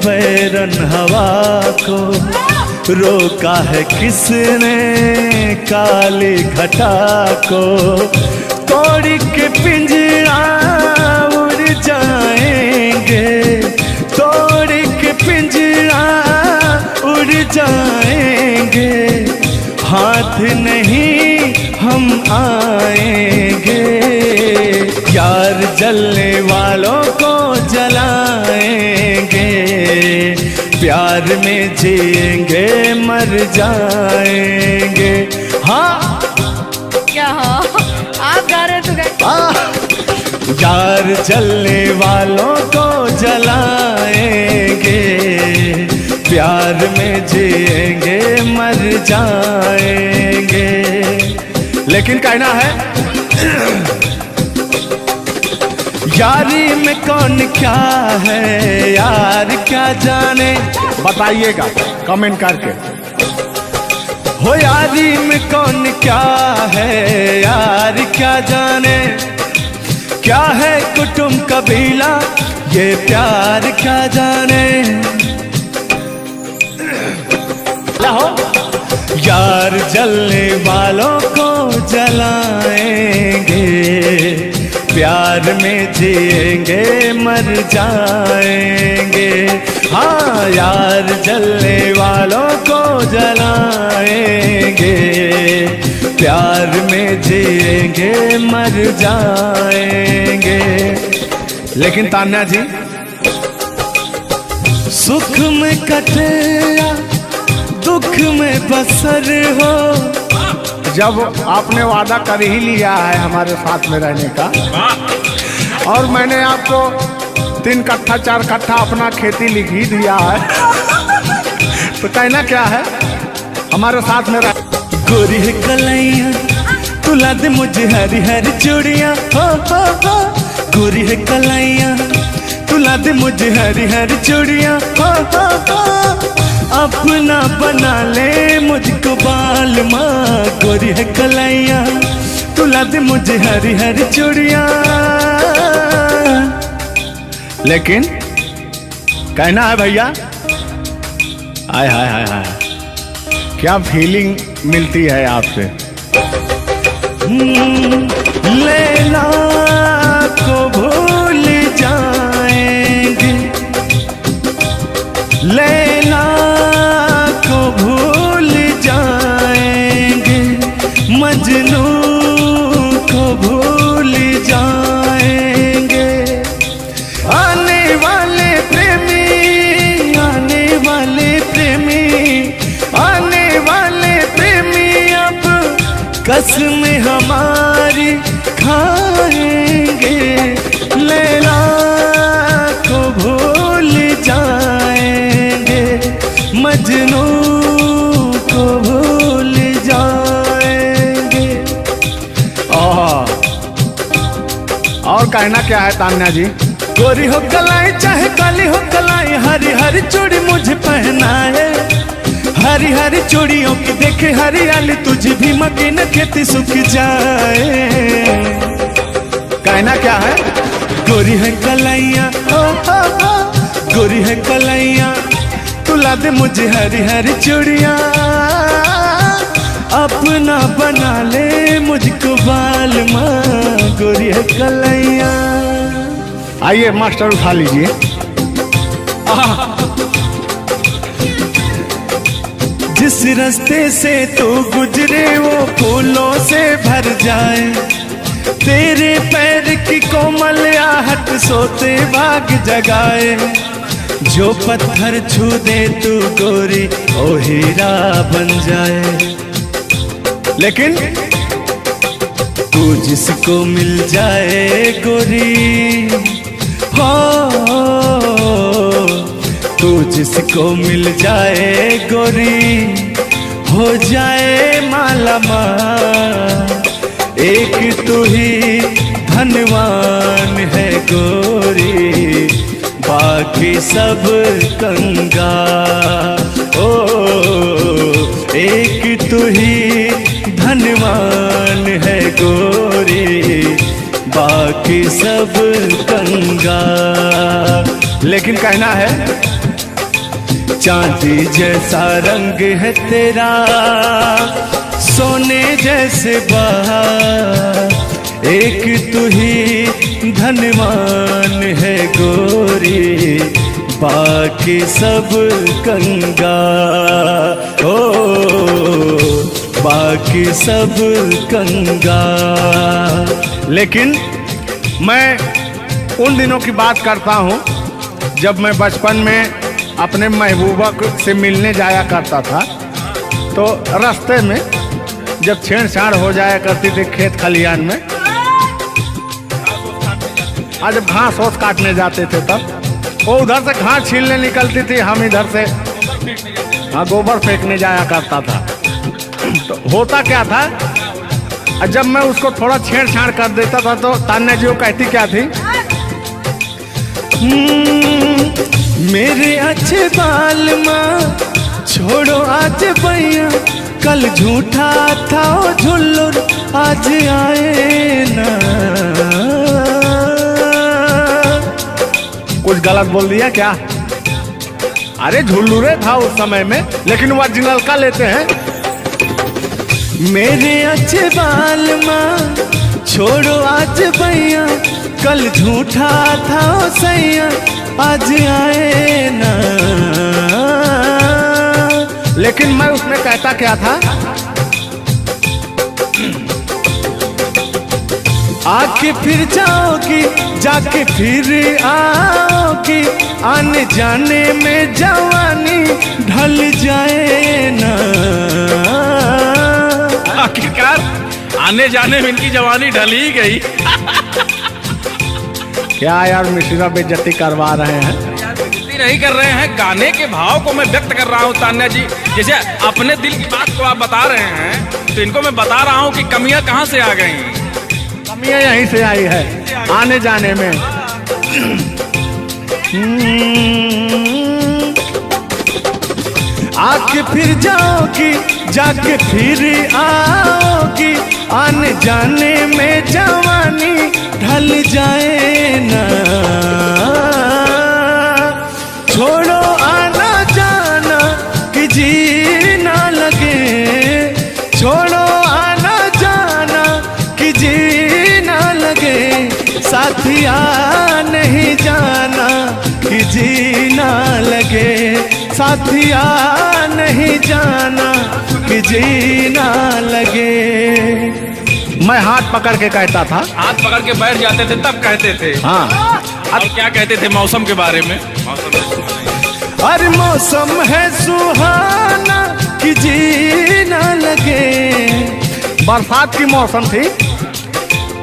B: बैरन हवा को, रोका है किसने काली घटा को, तोड़ के पिंजरा उड़ जाएंगे, तोड़ के पिंजरा उड़ जाएंगे, हाथ नहीं हम आएंगे, यार जलने वालों को जलाएंगे, प्यार में जिएंगे मर जाएंगे। हाँ
C: क्या हाँ आप गा रहे तो गाइए।
B: यार जलने वालों को जलाएंगे, प्यार में जिएंगे मर जाएंगे।
A: लेकिन कहना है
B: यारी में कौन क्या है यार क्या जाने,
A: बताइएगा कमेंट करके।
B: हो यारी में कौन क्या है यार क्या जाने, क्या है कुटुंब कबीला ये प्यार क्या जाने।
A: हो
B: यार जलने वालों को जलाएंगे, प्यार में जिएंगे मर जाएंगे। हाँ यार जलने वालों को जलाएंगे, प्यार में जिएंगे मर जाएंगे।
A: लेकिन तान्या जी,
B: सुख में कटे या दुख में बसर हो,
A: जब आपने वादा कर ही लिया है हमारे साथ में रहने का, और मैंने आपको 3 कट्ठा 4 कट्ठा अपना खेती लिख ही दिया है, तो कहना क्या है हमारे साथ में रह।
B: गोरी है कलैया तुला दे मुझे हरी हरी चूड़ियाँ, हो गोरी है कलैया तुला दे मुझे हरी हरी चूड़ियाँ, हो अपना बना ले मुझको बाल माँ। गोरी है कलैया तुला दे मुझे हरी हरी चूड़ियाँ।
A: लेकिन कहना है भैया, हाय हाय हाय हाय, क्या फीलिंग मिलती है आपसे।
B: लैला को भूल जाएंगे, लैला को भूल जाएंगे, मजनू को भूल जाएंगे। आने वाले प्रेमी, आने वाले प्रेमी, आने वाले प्रेमी अब कसम हमारी खाएंगे। लैला को भूल जाएंगे, मजनू को भूल जाएंगे।
A: और कहना क्या है तान्या जी।
B: गोरी हो कलाई चाहे काली हो कलाई, हरी हरी चूड़ी मुझे पहनाए, हरी हरी चूड़ियों की देखे हरियाली, तुझे भी मकीन खेती सूख जाए।
A: कहना क्या है?
B: गोरी है कलैया ओ, ओ, ओ, गोरी है कलैया तुला दे मुझे हरी हरी चूड़िया, अपना बना ले मुझको बाल माँ, गोरी है कलैया।
A: आइए मास्टर उठा लीजिए।
B: जिस रास्ते से तू गुजरे वो फूलों से भर जाए, तेरे पैर की कोमल आहट सोते भाग जगाए, जो पत्थर छू दे तू गोरी ओ हीरा बन जाए।
A: लेकिन
B: तू जिसको मिल जाए गोरी हो, तू जिसको मिल जाए गोरी हो जाए माला माल, एक तू ही धनवान है गोरी, बाकी सब कंगाल। ओ एक तू ही धनवान है गोरी, बाकी सब कंगाल।
A: लेकिन कहना है
B: चांदी जैसा रंग है तेरा, सोने जैसे बहार, एक तू ही धनवान है गोरी, बाकी सब कंगाल। ओ बाकी सब कंगाल।
A: लेकिन मैं उन दिनों की बात करता हूँ जब मैं बचपन में अपने महबूबा से मिलने जाया करता था, तो रास्ते में जब छेड़छाड़ हो जाया करती थी खेत खलियान में, आज जब घास ओस काटने जाते थे तब वो उधर से घास छीलने निकलती थी, हम इधर से गोबर फेंकने जाया करता था। तो होता क्या था, जब मैं उसको थोड़ा छेड़छाड़ कर देता था तो तान्या जी वो कहती क्या थी,
B: मेरे अच्छे बाल माँ छोड़ो आज भैया, कल झूठा था ओ झुल्लुर आज आए ना।
A: कुछ गलत बोल दिया क्या? अरे झुल्लुरे था उस समय में, लेकिन ओरिजिनल का लेते हैं।
B: मेरे अच्छे बाल माँ छोड़ो आज भैया, कल झूठा था ओ सैया आज आए ना।
A: लेकिन मैं उसमें कहता क्या था,
B: आके फिर जाओगी जाके फिर आओगी, आने जाने में जवानी ढल जाए ना।
D: आखिरकार आने जाने में इनकी जवानी ढल ही गई।
A: क्या यार मिश्रा बेइज्जती करवा रहे हैं?
D: बेइज्जती नहीं कर रहे हैं, गाने के भाव को मैं व्यक्त कर रहा हूँ तान्या जी। जैसे अपने दिल की बात को आप बता रहे हैं, तो इनको मैं बता रहा हूँ कि कमियां कहाँ से आ गई।
A: कमियां यहीं से आई है आने जाने में।
B: आके फिर जाओगी जाके फिर आओगी, आने जाने में जवानी ढल जाए ना। छोड़ो आना जाना कि जी ना लगे, छोड़ो आना जाना कि जी ना लगे, साथिया नहीं जाना कि जी ना लगे, साथिया नहीं जाना कि जी ना लगे।
A: मैं हाथ पकड़ के कहता था,
D: हाथ पकड़ के बैठ जाते थे तब कहते थे।
A: हाँ
D: अब क्या कहते थे मौसम के बारे में?
B: अरे मौसम है सुहाना कि जी ना लगे।
A: बरसात की मौसम थी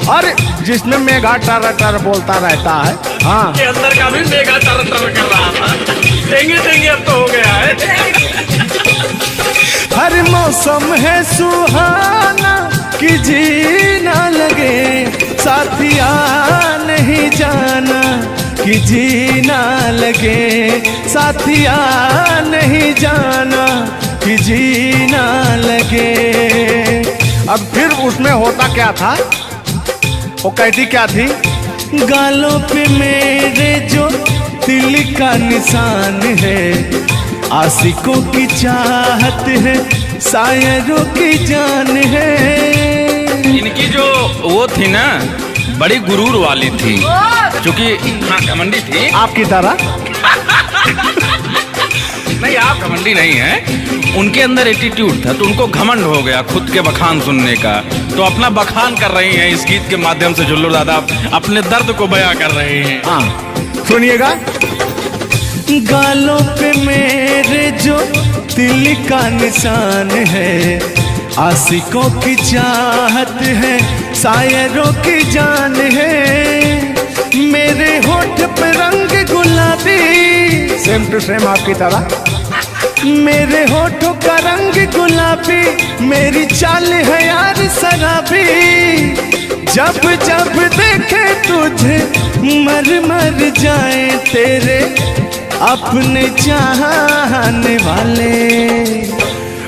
A: और जिसमें मेघा टर टर बोलता रहता है। हाँ
D: के अंदर का भी मेघा तर तर कर रहा था। देंगे देंगे अब तो हो गया है।
B: हर मौसम है सुहाना कि जी ना लगे, साथिया नहीं जाना कि जी ना लगे, साथिया नहीं जाना कि जी ना लगे।
A: अब फिर उसमें होता क्या था, वो कहती क्या थी?
B: गालों पे मेरे जो दिल का निशान है, आशिकों की चाहत है, शायरों की जान है।
D: इनकी जो वो थी ना, बड़ी गुरूर वाली थी, क्योंकि हाँ घमंडी थी।
A: आपकी तरह?
D: नहीं, आप घमंडी नहीं हैं। उनके अंदर एटीट्यूड था, तो उनको घमंड हो गया खुद के बखान सुनने का। तो अपना बखान कर रही हैं इस गीत के माध्यम से। जुल्लू दादा अपने दर्द को बयां कर रहे हैं।
A: हाँ, सुनिएगा।
B: गालों पे मेरे जो दिल का निशान है, आशिकों की चाहत है, शायरों की जान है। मेरे होठ पे रंग गुलाबी,
A: सेम टू सेम आपकी तरह।
B: मेरे होठों का रंग गुलाबी, मेरी चाल है यार शराबी। जब जब देखे तुझे मर मर जाए तेरे अपने चाहने वाले।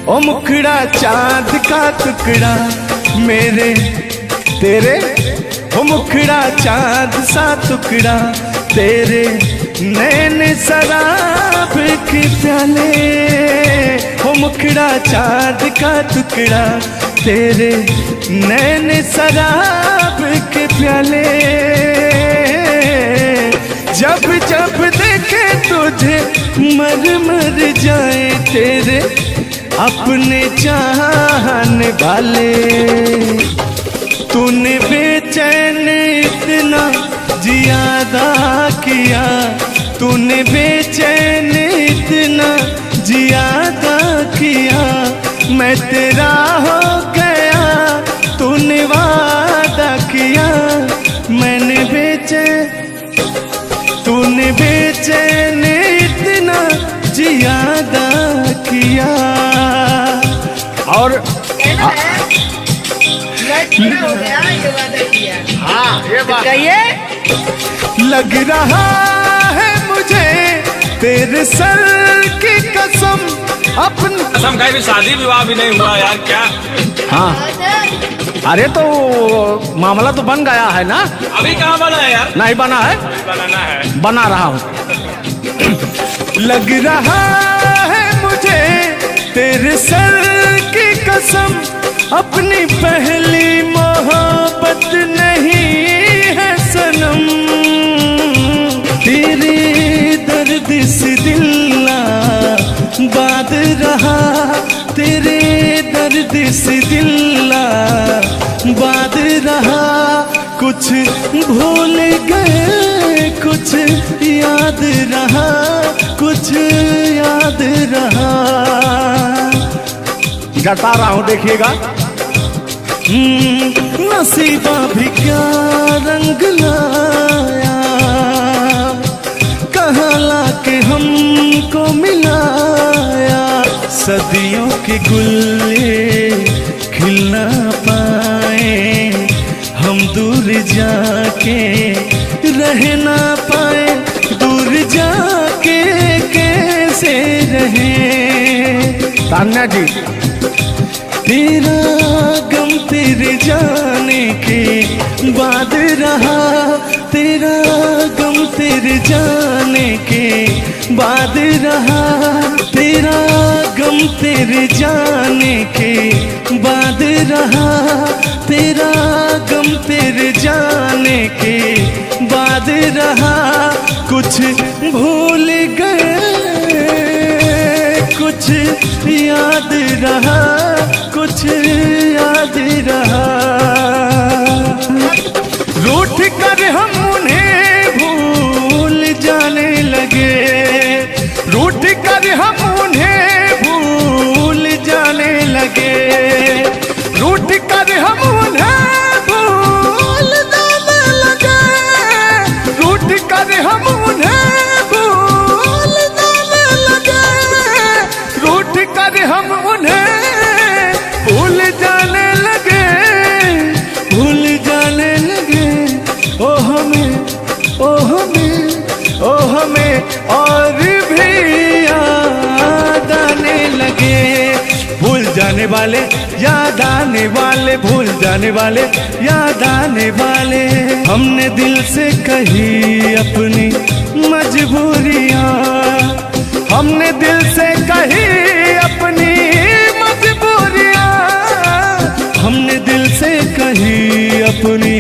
B: ओ मुखड़ा चांद का टुकड़ा मेरे तेरे, ओ मुखड़ा चांद सा टुकड़ा तेरे, नैन शराब के प्याले। ओ मुखड़ा चांद का टुकड़ा तेरे, नैन शराब के प्याले। जब जब देखे तुझे मर मर जाए तेरे अपने चाहने वाले। तूने बेचैन इतना जियादा किया, तूने बेचैन इतना जियादा किया। मैं तेरा हो गया, तूने वादा किया। मैंने तूने बेचैन इतना जियादा किया।
A: और
C: हो गया, ये वादा किया।
A: हाँ, ये बात
C: कहिए।
B: लग रहा है मुझे तेरे सर की कसम, अपनी
D: कसम खाई भी शादी विवाह भी नहीं हुआ यार, क्या?
A: हाँ, अरे तो मामला तो बन गया है ना?
D: अभी कहाँ बना है यार?
A: नहीं बना है,
D: बनाना है।
A: बना रहा हूँ।
B: लग रहा है मुझे तेरे सर की कसम, अपनी पहली मोहब्बत नहीं है सनम। तेरे दर्द से दिल बात रहा, तेरे दर्द से दिल बात रहा। कुछ भूल गए, कुछ याद रहा, कुछ याद रहा।
A: जता रहा हूँ, देखिएगा।
B: नसीबा भी क्या रंग लाया, कहाँ लाके हमको मिलाया। सदियों के गुल्ले खिल ना पाए, हम दूर जाके रह ना पाए। दूर जाके कैसे रहे
A: तान्या जी?
B: तेरा गम तेरे जाने के बाद रहा, तेरा गम तेरे जाने के बाद रहा। तेरा गम तेरे जाने के बाद रहा, तेरा गम तेरे जाने के बाद रहा। कुछ भूल गए, कुछ याद रहा, कुछ याद रहा। रूठ कर हम उन्हें भूल जाने लगे, रूठ कर हम उन्हें भूल जाने लगे। रूठ कर हम उन्हें भूल जाने लगे, रूठ कर हम उन्हें भूल जाने लगे। रूठ कर हम उन्हें वाले, याद आने वाले, भूल जाने वाले, याद आने वाले। हमने दिल से कही अपनी मजबूरियां, हमने दिल से कही अपनी मजबूरियां, हमने दिल से कही अपनी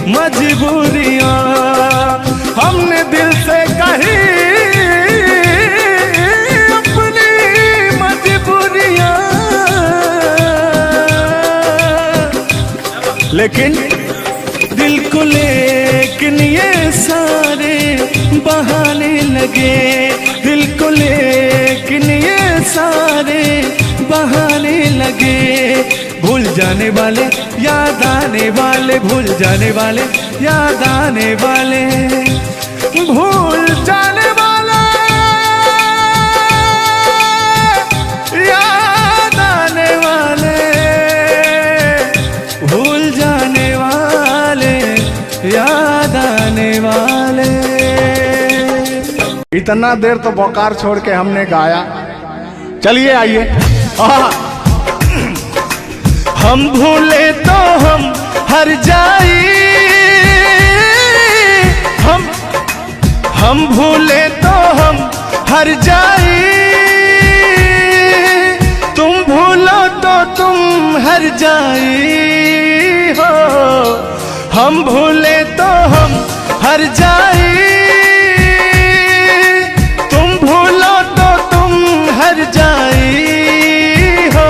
B: मजबूरियां, हमने दिल से कही अपनी मजबूरियां। लेकिन दिल को लेकिन ये सारे बहाने लगे, दिल को लेकिन ये सारे बहाने लगे। भूल जाने वाले, याद आने वाले, भूल जाने वाले, याद आने वाले, भूल जाने वाले, याद आने वाले, भूल जाने वाले, याद आने वाले।
A: इतना देर तो बोकार छोड़ के हमने गाया, चलिए आइए।
B: हम भूले तो हम हर जाई, हम भूले तो हम हर जाई, तुम भूलो तो तुम हर जाई हो। हम भूले तो हम हर जाई, तुम भूलो तो तुम हर जाई हो।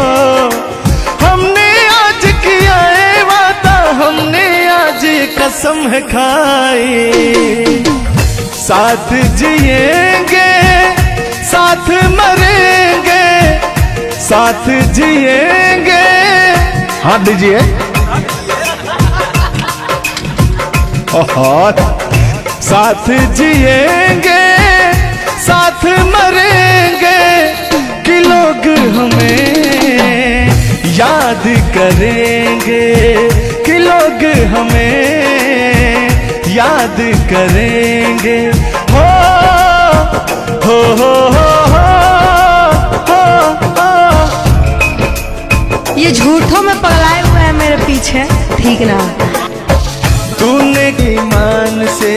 B: हमने आज किया है वादा, हमने आज कसम है खाई, साथ जिएंगे साथ मरेंगे, साथ जिएंगे।
A: हाथ दीजिए।
B: साथ जिएंगे साथ मरेंगे, कि लोग हमें याद करेंगे, कि लोग हमें याद करेंगे। हो हो हो हो हो हो।
C: ये झूठों में पगलाए हुए हैं मेरे पीछे, ठीक ना?
B: तूने ईमान से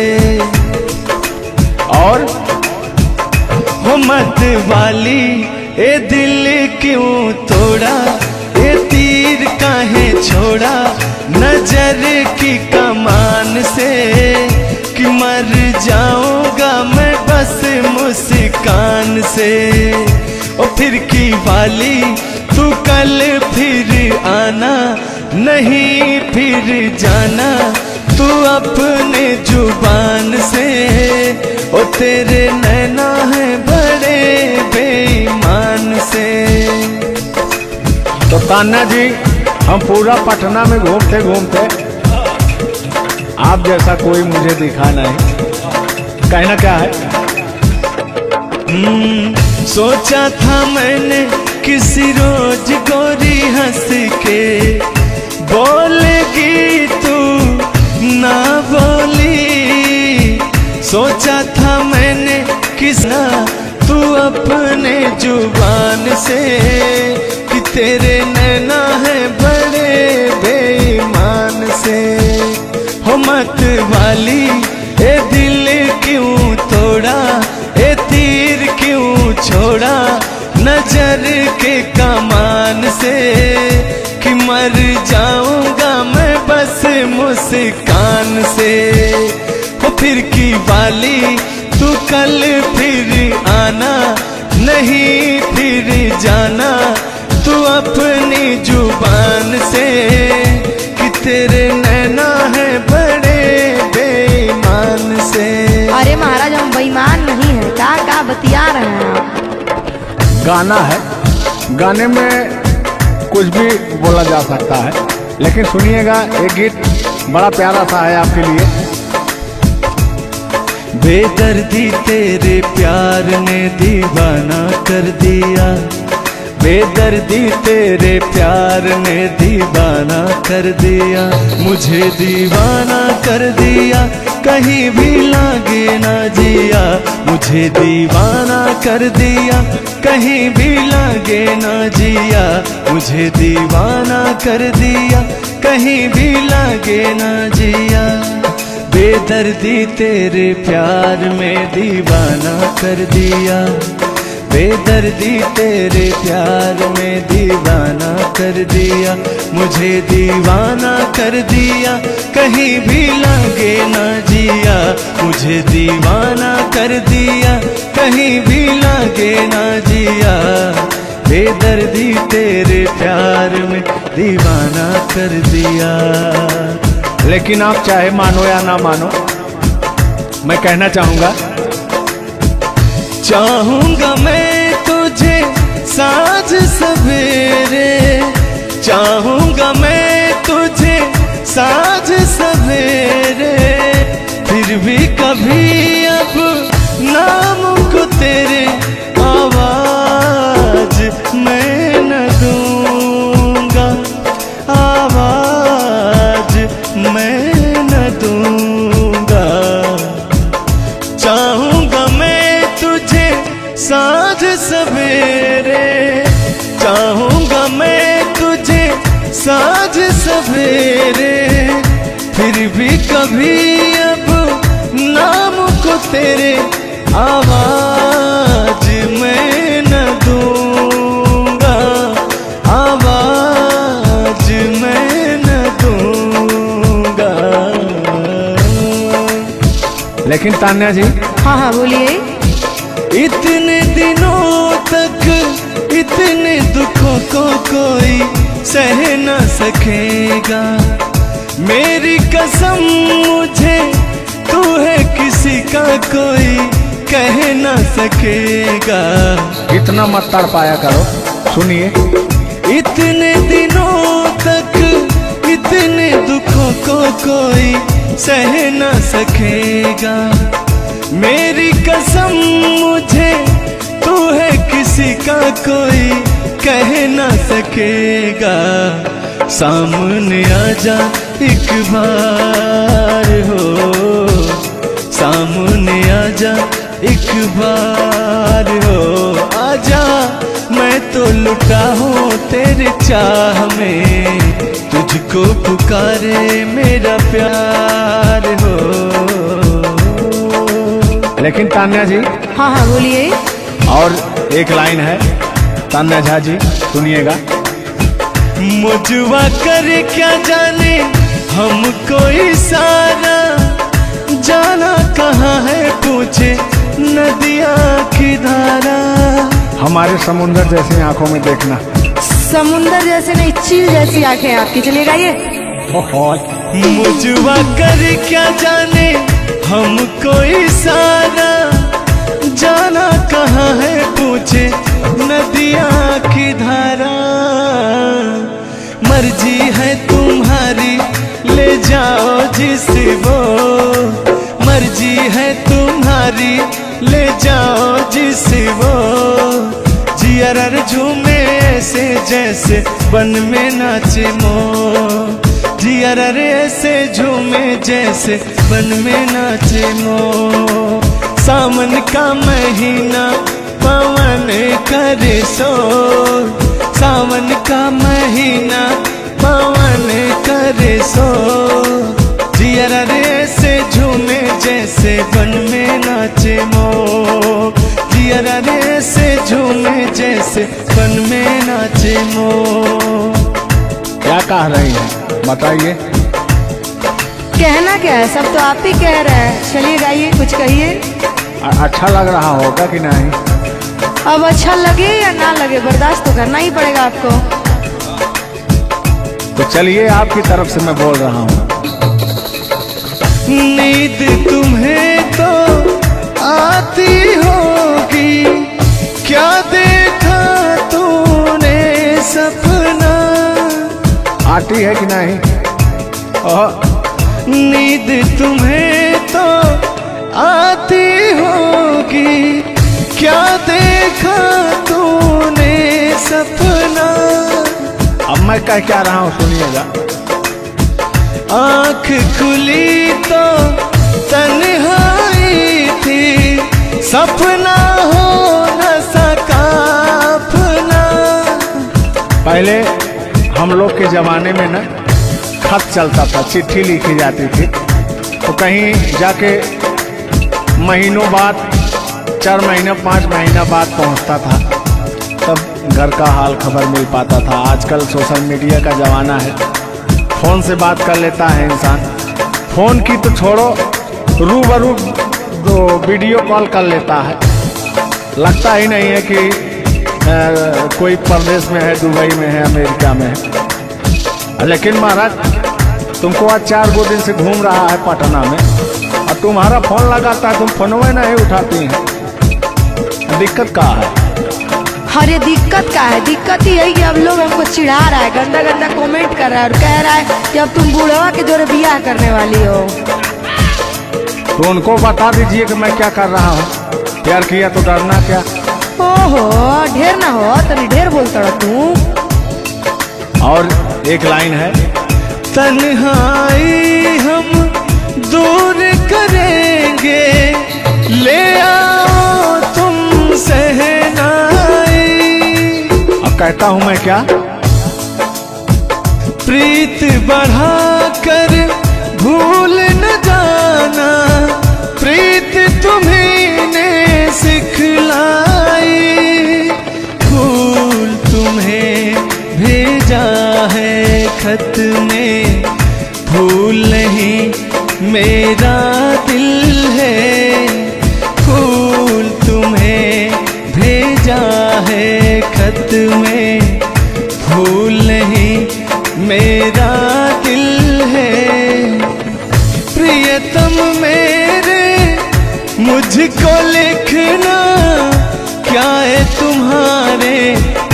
A: और
B: हो मत वाली, ए दिल क्यों तोड़ा, ए तीर काहे छोड़ा, नजर की कमान से, कि मर जाऊंगा मैं बस मुस्कान से। ओ फिर की वाली, तू कल फिर आना, नहीं फिर जाना, तू अपने जुबान से। ओ तेरे नैना है बड़े बेईमान से।
A: तो तान्या जी, हम पूरा पटना में घूमते घूमते आप जैसा कोई मुझे दिखा नहीं, कहना क्या है?
B: सोचा था मैंने किसी रोज गोरी हंस के बोलेगी तू ना बोली, सोचा था मैंने किसना तू अपने जुबान से, कि तेरे नैना है बड़े बेईमान से। हो मत वाली, ए दिल क्यों तोड़ा, ए तीर क्यों छोड़ा, नजर के कमान से, कि मर जाऊंगा मैं बस मुस्कान से। हो फिर की वाली, तू कल फिर आना, नहीं फिर जाना, तू अपनी जुबान से, कि तेरे नैना है बड़े बेईमान से।
C: अरे महाराज, हम बेईमान नहीं है, का बतिया रहे हैं आप?
A: गाना है, गाने में कुछ भी बोला जा सकता है, लेकिन सुनिएगा, एक गीत बड़ा प्यारा सा है आपके लिए।
B: बेदर्दी तेरे प्यार ने दीवाना कर दिया, बेदर्दी तेरे प्यार ने दीवाना कर दिया, मुझे दीवाना कर दिया, कहीं भी लागे ना जिया, मुझे दीवाना कर दिया, कहीं भी लागे ना जिया, मुझे दीवाना कर दिया, कहीं भी लागे ना जिया। बेदर्दी तेरे प्यार में दीवाना कर दिया, बेदर्दी तेरे प्यार में दीवाना कर दिया, मुझे दीवाना कर दिया, कहीं भी लागे ना जिया, मुझे दीवाना कर दिया, कहीं भी लागे ना जिया। बेदर्दी तेरे प्यार में दीवाना कर दिया।
A: लेकिन आप चाहे मानो या ना मानो, मैं कहना चाहूंगा,
B: चाहूंगा मैं तुझे साँझ सवेरे, चाहूंगा मैं तुझे साँझ सवेरे, फिर भी कभी अब नाम को तेरे आवाज मैं न दूंगा, आवाज मैं न दूंगा। चाहूंगा मैं तुझे साँझ सवेरे, चाहूंगा मैं तुझे साँझ सवेरे, फिर भी कभी अब नाम को तेरे आवाज मैं न दूंगा, आवाज मैं न दूंगा।
A: लेकिन तान्या जी,
C: हाँ हाँ बोलिए।
B: इतने दिनों तक इतने दुखों को कोई सह न सकेगा, मेरी कसम मुझे तू है किसी का कोई कह न सकेगा।
A: इतना मत तड़पाया करो, सुनिए।
B: इतने दिनों तक इतने दुखों को कोई सह न सकेगा, मेरी कसम मुझे तू है किसी का कोई कह न सकेगा। सामने आजा एक बार हो, सामने आजा एक बार हो, आजा मैं तो लुटा हूँ तेरे चाह में, तुझको पुकारे मेरा प्यार हो।
A: लेकिन तान्या जी,
C: हाँ हाँ बोलिए।
A: और एक लाइन है, तान्या झा जी सुनिएगा।
B: मुझवा करे क्या जाने हमको इशारा, जाना कहाँ है पूछे नदिया की धारा।
A: हमारे समुंदर जैसी आंखों में देखना।
C: समुंदर जैसे नहीं, चील जैसी आंखें आपकी, चलेगा ये।
B: मुझवा करे क्या जाने हमको इशारा, जाना कहाँ है पूछे नदिया की धारा। मर्जी है तुम्हारी ले जाओ जिस वो, मर्जी है तुम्हारी ले जाओ जिस वो। जियर झूमे ऐसे जैसे बन में नाचे मोर, जियर ऐसे झूमे जैसे बन में नाचे मोर। सावन का महीना पवन करे शोर, सावन का महीना पवन करे शोर। जियर ऐसे झूमे जैसे बन में नाचे मोर, जियर ऐसे झूमे जैसे बन में नाचे मोर।
A: क्या कह रही हैं बताइए।
C: कहना क्या है, सब तो आप ही कह रहे हैं। चलिए गाइए, कुछ कहिए।
A: अच्छा लग रहा होगा कि नहीं?
C: अब अच्छा लगे या ना लगे, बर्दाश्त तो करना ही पड़ेगा आपको।
A: तो चलिए, आपकी तरफ से मैं बोल रहा हूँ।
B: नींद तुम्हें तो आती होगी, क्या देखा तूने सपना।
A: आती है कि नहीं?
B: नींद तुम्हें तो आती होगी, क्या देखा तूने सपना।
A: अब मैं कह क्या रहा हूँ सुनिएगा।
B: आँख खुली तो तन्हाई थी, सपना हो न सका अपना।
A: पहले हम लोग के जमाने में ना खत चलता था, चिट्ठी लिखी जाती थी, तो कहीं जाके महीनों बाद, 4 महीना 5 महीना बाद पहुंचता था, तब घर का हाल खबर मिल पाता था। आजकल सोशल मीडिया का ज़माना है, फ़ोन से बात कर लेता है इंसान। फ़ोन की तो छोड़ो, रूबरू वीडियो कॉल कर लेता है। लगता ही नहीं है कि कोई प्रदेश में है, दुबई में है, अमेरिका में है। लेकिन महाराज तुमको आज 4 दिन से घूम रहा है पटना में, और तुम्हारा फोन लगाता है, तुम फोनवे नहीं उठाती हैं। दिक्कत कहाँ है?
C: अरे दिक्कत क्या है? दिक्कत ही है कि अब लोग हमको चिढ़ा रहा है, गंदा गंदा कमेंट कर रहा है और कह रहा है कि अब तुम बूढ़वा के जोरे बियाह करने वाली हो।
A: तो उनको बता दीजिए कि मैं क्या कर रहा हूँ। प्यार किया तो डरना क्या?
C: ओहो, ढेर ना हो, तनी ढेर बोलता रहा तू।
A: और एक लाइन है,
B: तन्हाई हम दूर करेंगे, ले आओ तुम सहनाई।
A: अब कहता हूँ मैं क्या?
B: प्रीत बढ़ाकर भूल न जाना, प्रीत तुम्हीं ने सिखलाई। फूल तुम्हें भेजा है खत में, फूल नहीं मेरा दिल है। फूल तुम्हें भेजा है खत में, फूल नहीं मेरा दिल है। प्रियतम मेरे मुझको लिखना, क्या है तुम्हारे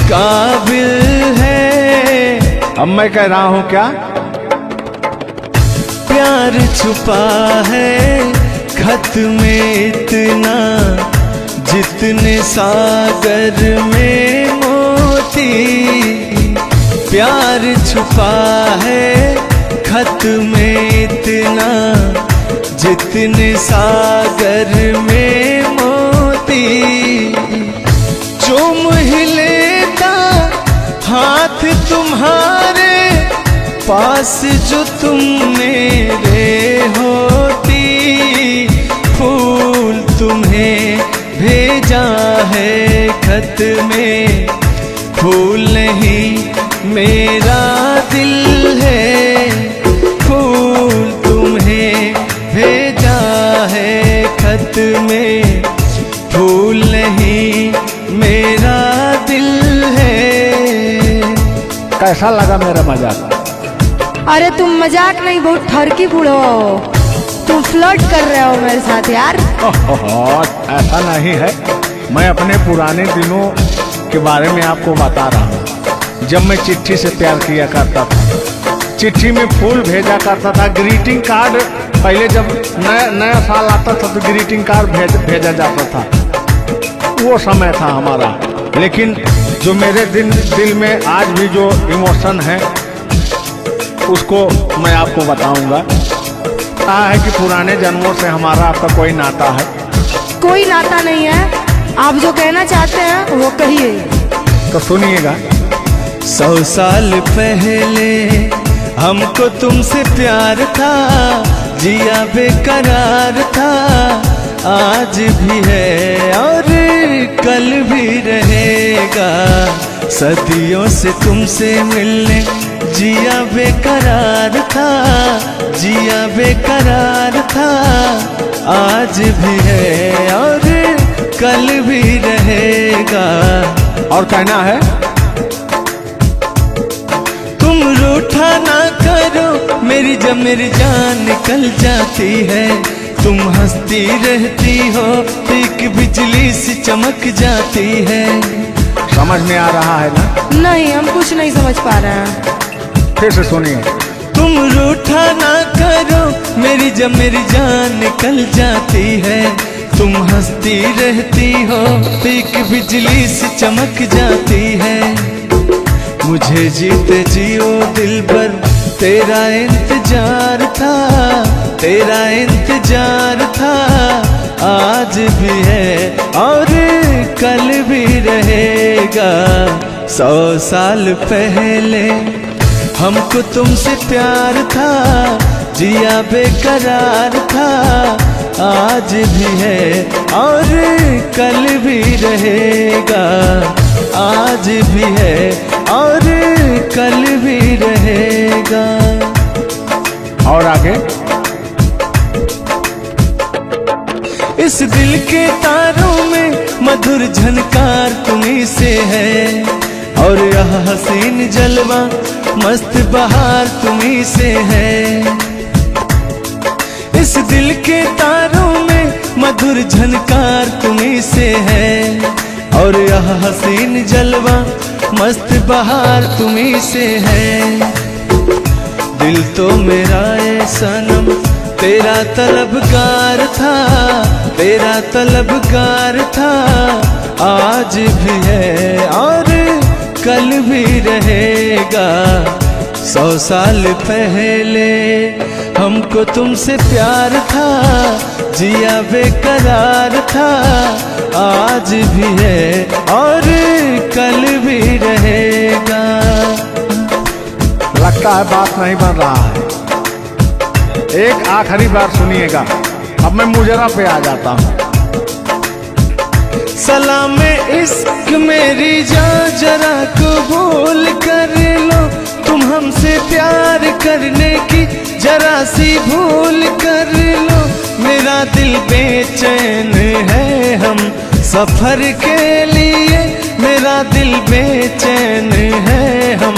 B: काबिल है।
A: अब मैं कह रहा हूँ क्या?
B: प्यार छुपा है खत में इतना, जितने सागर में मोती। प्यार छुपा है खत में इतना, जितने सागर में मोती। चूम ही लेता हाथ तुम्हारे, पास जो तुम मेरे होती। फूल तुम्हें भेजा है खत में, फूल नहीं मेरा दिल है। फूल तुम्हें भेजा है खत में, फूल नहीं मेरा दिल है।
A: कैसा लगा मेरा मजाक?
C: अरे तुम मजाक नहीं, बहुत ठरकी बूढ़ो हो। तुम फ्लर्ट कर रहे हो मेरे साथ यार।
A: ऐसा नहीं है, मैं अपने पुराने दिनों के बारे में आपको बता रहा हूँ। जब मैं चिट्ठी से प्यार किया करता था, चिट्ठी में फूल भेजा करता था, ग्रीटिंग कार्ड। पहले जब नया साल आता था तो ग्रीटिंग कार्ड भेजा जाता था, वो समय था हमारा। लेकिन जो मेरे दिल में आज भी जो इमोशन है, उसको मैं आपको बताऊंगा। कहा है कि पुराने जन्मों से हमारा आपका कोई नाता है।
C: कोई नाता नहीं है, आप जो कहना चाहते हैं वो कहिए।
A: तो सुनिएगा।
B: 100 साल पहले हमको तुमसे प्यार था, जिया बेकरार था। आज भी है और कल भी रहेगा, सदियों से तुमसे मिलने जिया बेकरार था, जिया बेकरार था। आज भी है और कल भी रहेगा।
A: और कहना है,
B: तुम रूठा ना करो मेरी, जब मेरी जान निकल जाती है। तुम हंसती रहती हो, एक बिजली सी चमक जाती है।
A: समझ में आ रहा है ना?
C: नहीं, हम कुछ नहीं समझ पा रहे हैं।
A: फिर से सुनिए।
B: तुम रूठा ना करो मेरी, जब मेरी जान निकल जाती है। तुम हंसती रहती हो तो एक बिजली सी चमक जाती है। मुझे जीते जियो दिल भर तेरा इंतजार था, तेरा इंतजार था, आज भी है और कल भी रहेगा। 100 साल पहले हमको तुमसे प्यार था, जिया बेकरार था, आज भी है और कल भी रहेगा। आज भी है और कल भी रहेगा।
A: और आगे
B: इस दिल के तारों में मधुर झनकार तुम्हीं से है, और यह हसीन जलवा मस्त बहार तुम्हीं से है। इस दिल के तारों में मधुर झनकार तुम्हीं से है, और यह हसीन जलवा मस्त बहार तुम्हीं से है। दिल तो मेरा ए सनम तेरा तलबगार था, तेरा तलबगार था, आज भी है और कल भी रहेगा। 100 साल पहले हमको तुमसे प्यार था, जिया बेकरार था, आज भी है और कल भी रहेगा।
A: लगता है बात नहीं बन रहा है। एक आखिरी बार सुनिएगा, अब मैं मुजरा पे आ जाता हूँ।
B: सलाम इश्क मेरी जान जरा कबूल कर लो, तुम हमसे प्यार करने की जरा सी भूल कर लो। मेरा दिल बेचैन है हम सफर के लिए, मेरा दिल बेचैन है हम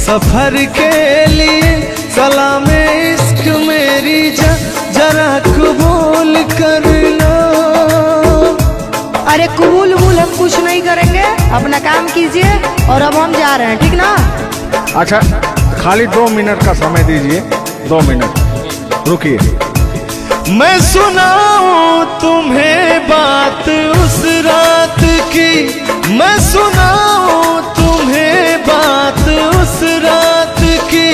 B: सफर के लिए। सलाम इश्क मेरी जरा कबूल कर लो।
C: अरे कबूल वबूल हम कुछ नहीं करेंगे, अपना काम कीजिए और अब हम जा रहे हैं, ठीक ना?
A: अच्छा, खाली 2 मिनट का समय दीजिए, 2 मिनट रुकिए।
B: मैं सुनाऊं तुम्हें बात उस रात की, मैं सुनाऊं तुम्हें बात उस रात की।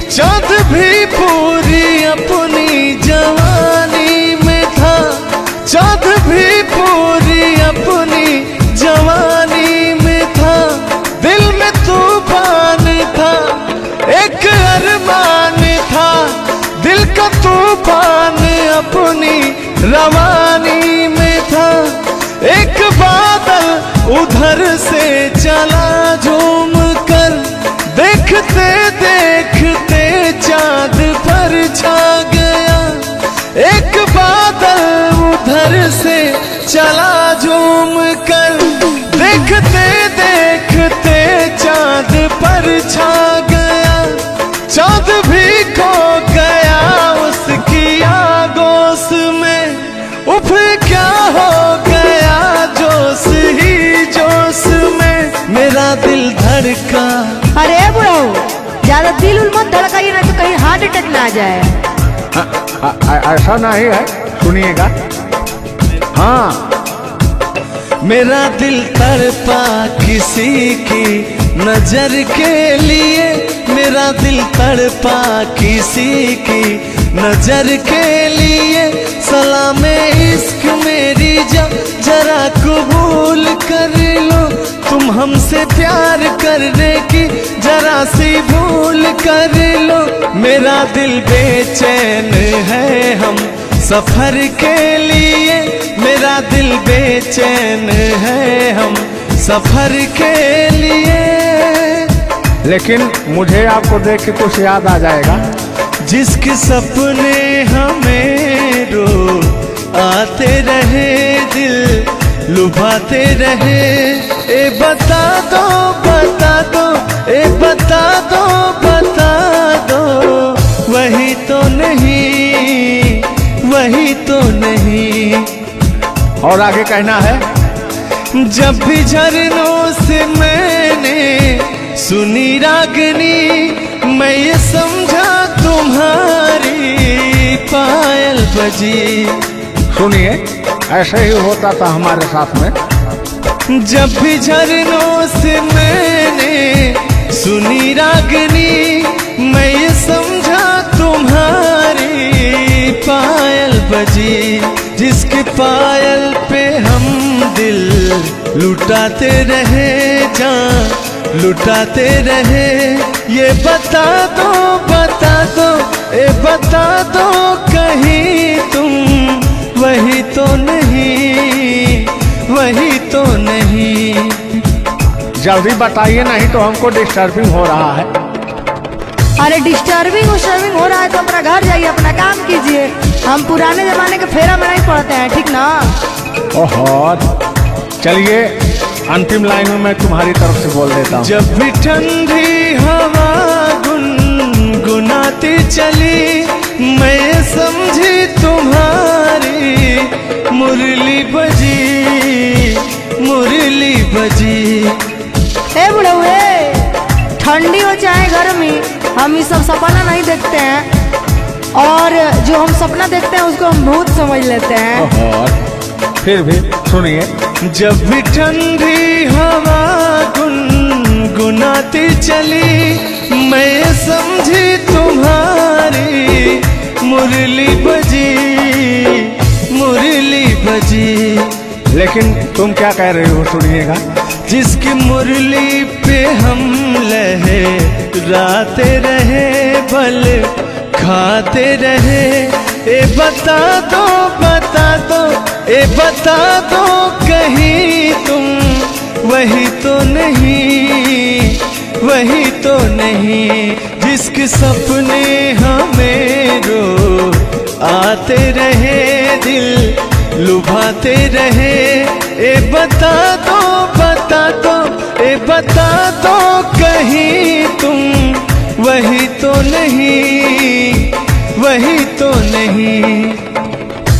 B: चाँद भी पूरी अपनी जवानी में था, चाँद भी पूरी अपनी जवानी में था। दिल में तूफान था, एक अरमान था, दिल का तूफान अपनी रवानी में था। एक बादल उधर से चला झूम कर, देखते देखते चाँद पर छा गया। एक बादल उधर से चला झूम कर, देखते देखते चाँद पर छा गया। चाँद भी खो गया उसकी आगोश में, उफ क्या हो गया जोश ही जोश में। मेरा दिल धड़का।
C: अरे बुढ़ाओ, ज्यादा दिल उल मत धड़काइए ना तो कहीं हार्ट अटैक ना आ जाए।
A: ऐसा नहीं है, सुनिएगा। हाँ,
B: मेरा दिल तड़पा किसी की नजर के लिए, मेरा दिल तड़पा किसी की नजर के लिए। सलाम इश्क मेरी जरा कबूल कर लो, तुम हमसे प्यार करने की जरा सी भूल कर लो। मेरा दिल बेचैन है हम सफर के लिए, मेरा दिल बेचैन है हम सफर के लिए।
A: लेकिन मुझे आपको देख के कुछ याद आ जाएगा।
B: जिसके सपने हमें रो आते रहे, दिल लुभाते रहे। ए बता दो बता दो, ए बता दो बता दो, वही तो नहीं, वही तो नहीं।
A: और आगे कहना है,
B: जब भी झरनों से मैंने सुनी रागनी, मैं ये समझा तुम्हारी पायल बजी।
A: सुनिए, ऐसे ही होता था हमारे साथ में।
B: जब भी झरनों से मैंने सुनी रागनी, मैं ये समझा तुम्हारी पायल बजी, जिसके पायल पे हम दिल लुटाते रहे, जान लुटाते रहे। ये बता दो ए बता दो कहीं तुम वही तो नहीं, वही तो नहीं।
A: जल्दी बताइए, नहीं तो हमको डिस्टर्बिंग हो रहा है।
C: अरे डिस्टर्बिंग हो रहा है तो अपना घर जाइए, अपना काम कीजिए। हम पुराने जमाने के फेरा में नहीं पड़ते हैं, ठीक ना?
A: ओहो, चलिए अंतिम लाइन में मैं तुम्हारी तरफ से बोल देता हूँ।
B: जब भी ठंडी हवा गुनगुनाती चली, मैं समझी तुम्हारी मुरली बजी, मुरली बजी।
C: ए बुढ़ऊ, ठंडी हो चाहे गर्मी, हम ये सब सपना नहीं देखते हैं, और जो हम सपना देखते हैं उसको हम भूत समझ लेते हैं।
A: ओहो, फिर भी सुनिए।
B: जब भी ठंडी हवा गुनगुनाती चली, मैं समझी तुम्हारी मुरली बजी, मुरली बजी।
A: लेकिन तुम क्या कह रहे हो, सुनिएगा।
B: जिसकी मुरली पे हम लहराते रहे, बल खाते रहे। ए बता दो ए बता दो कहीं तुम वही तो नहीं, वही तो नहीं। जिसके सपने हमें रो आते रहे, दिल लुभाते रहे। ए बता दो ए बता दो कहीं तुम वही तो नहीं, वही तो नहीं।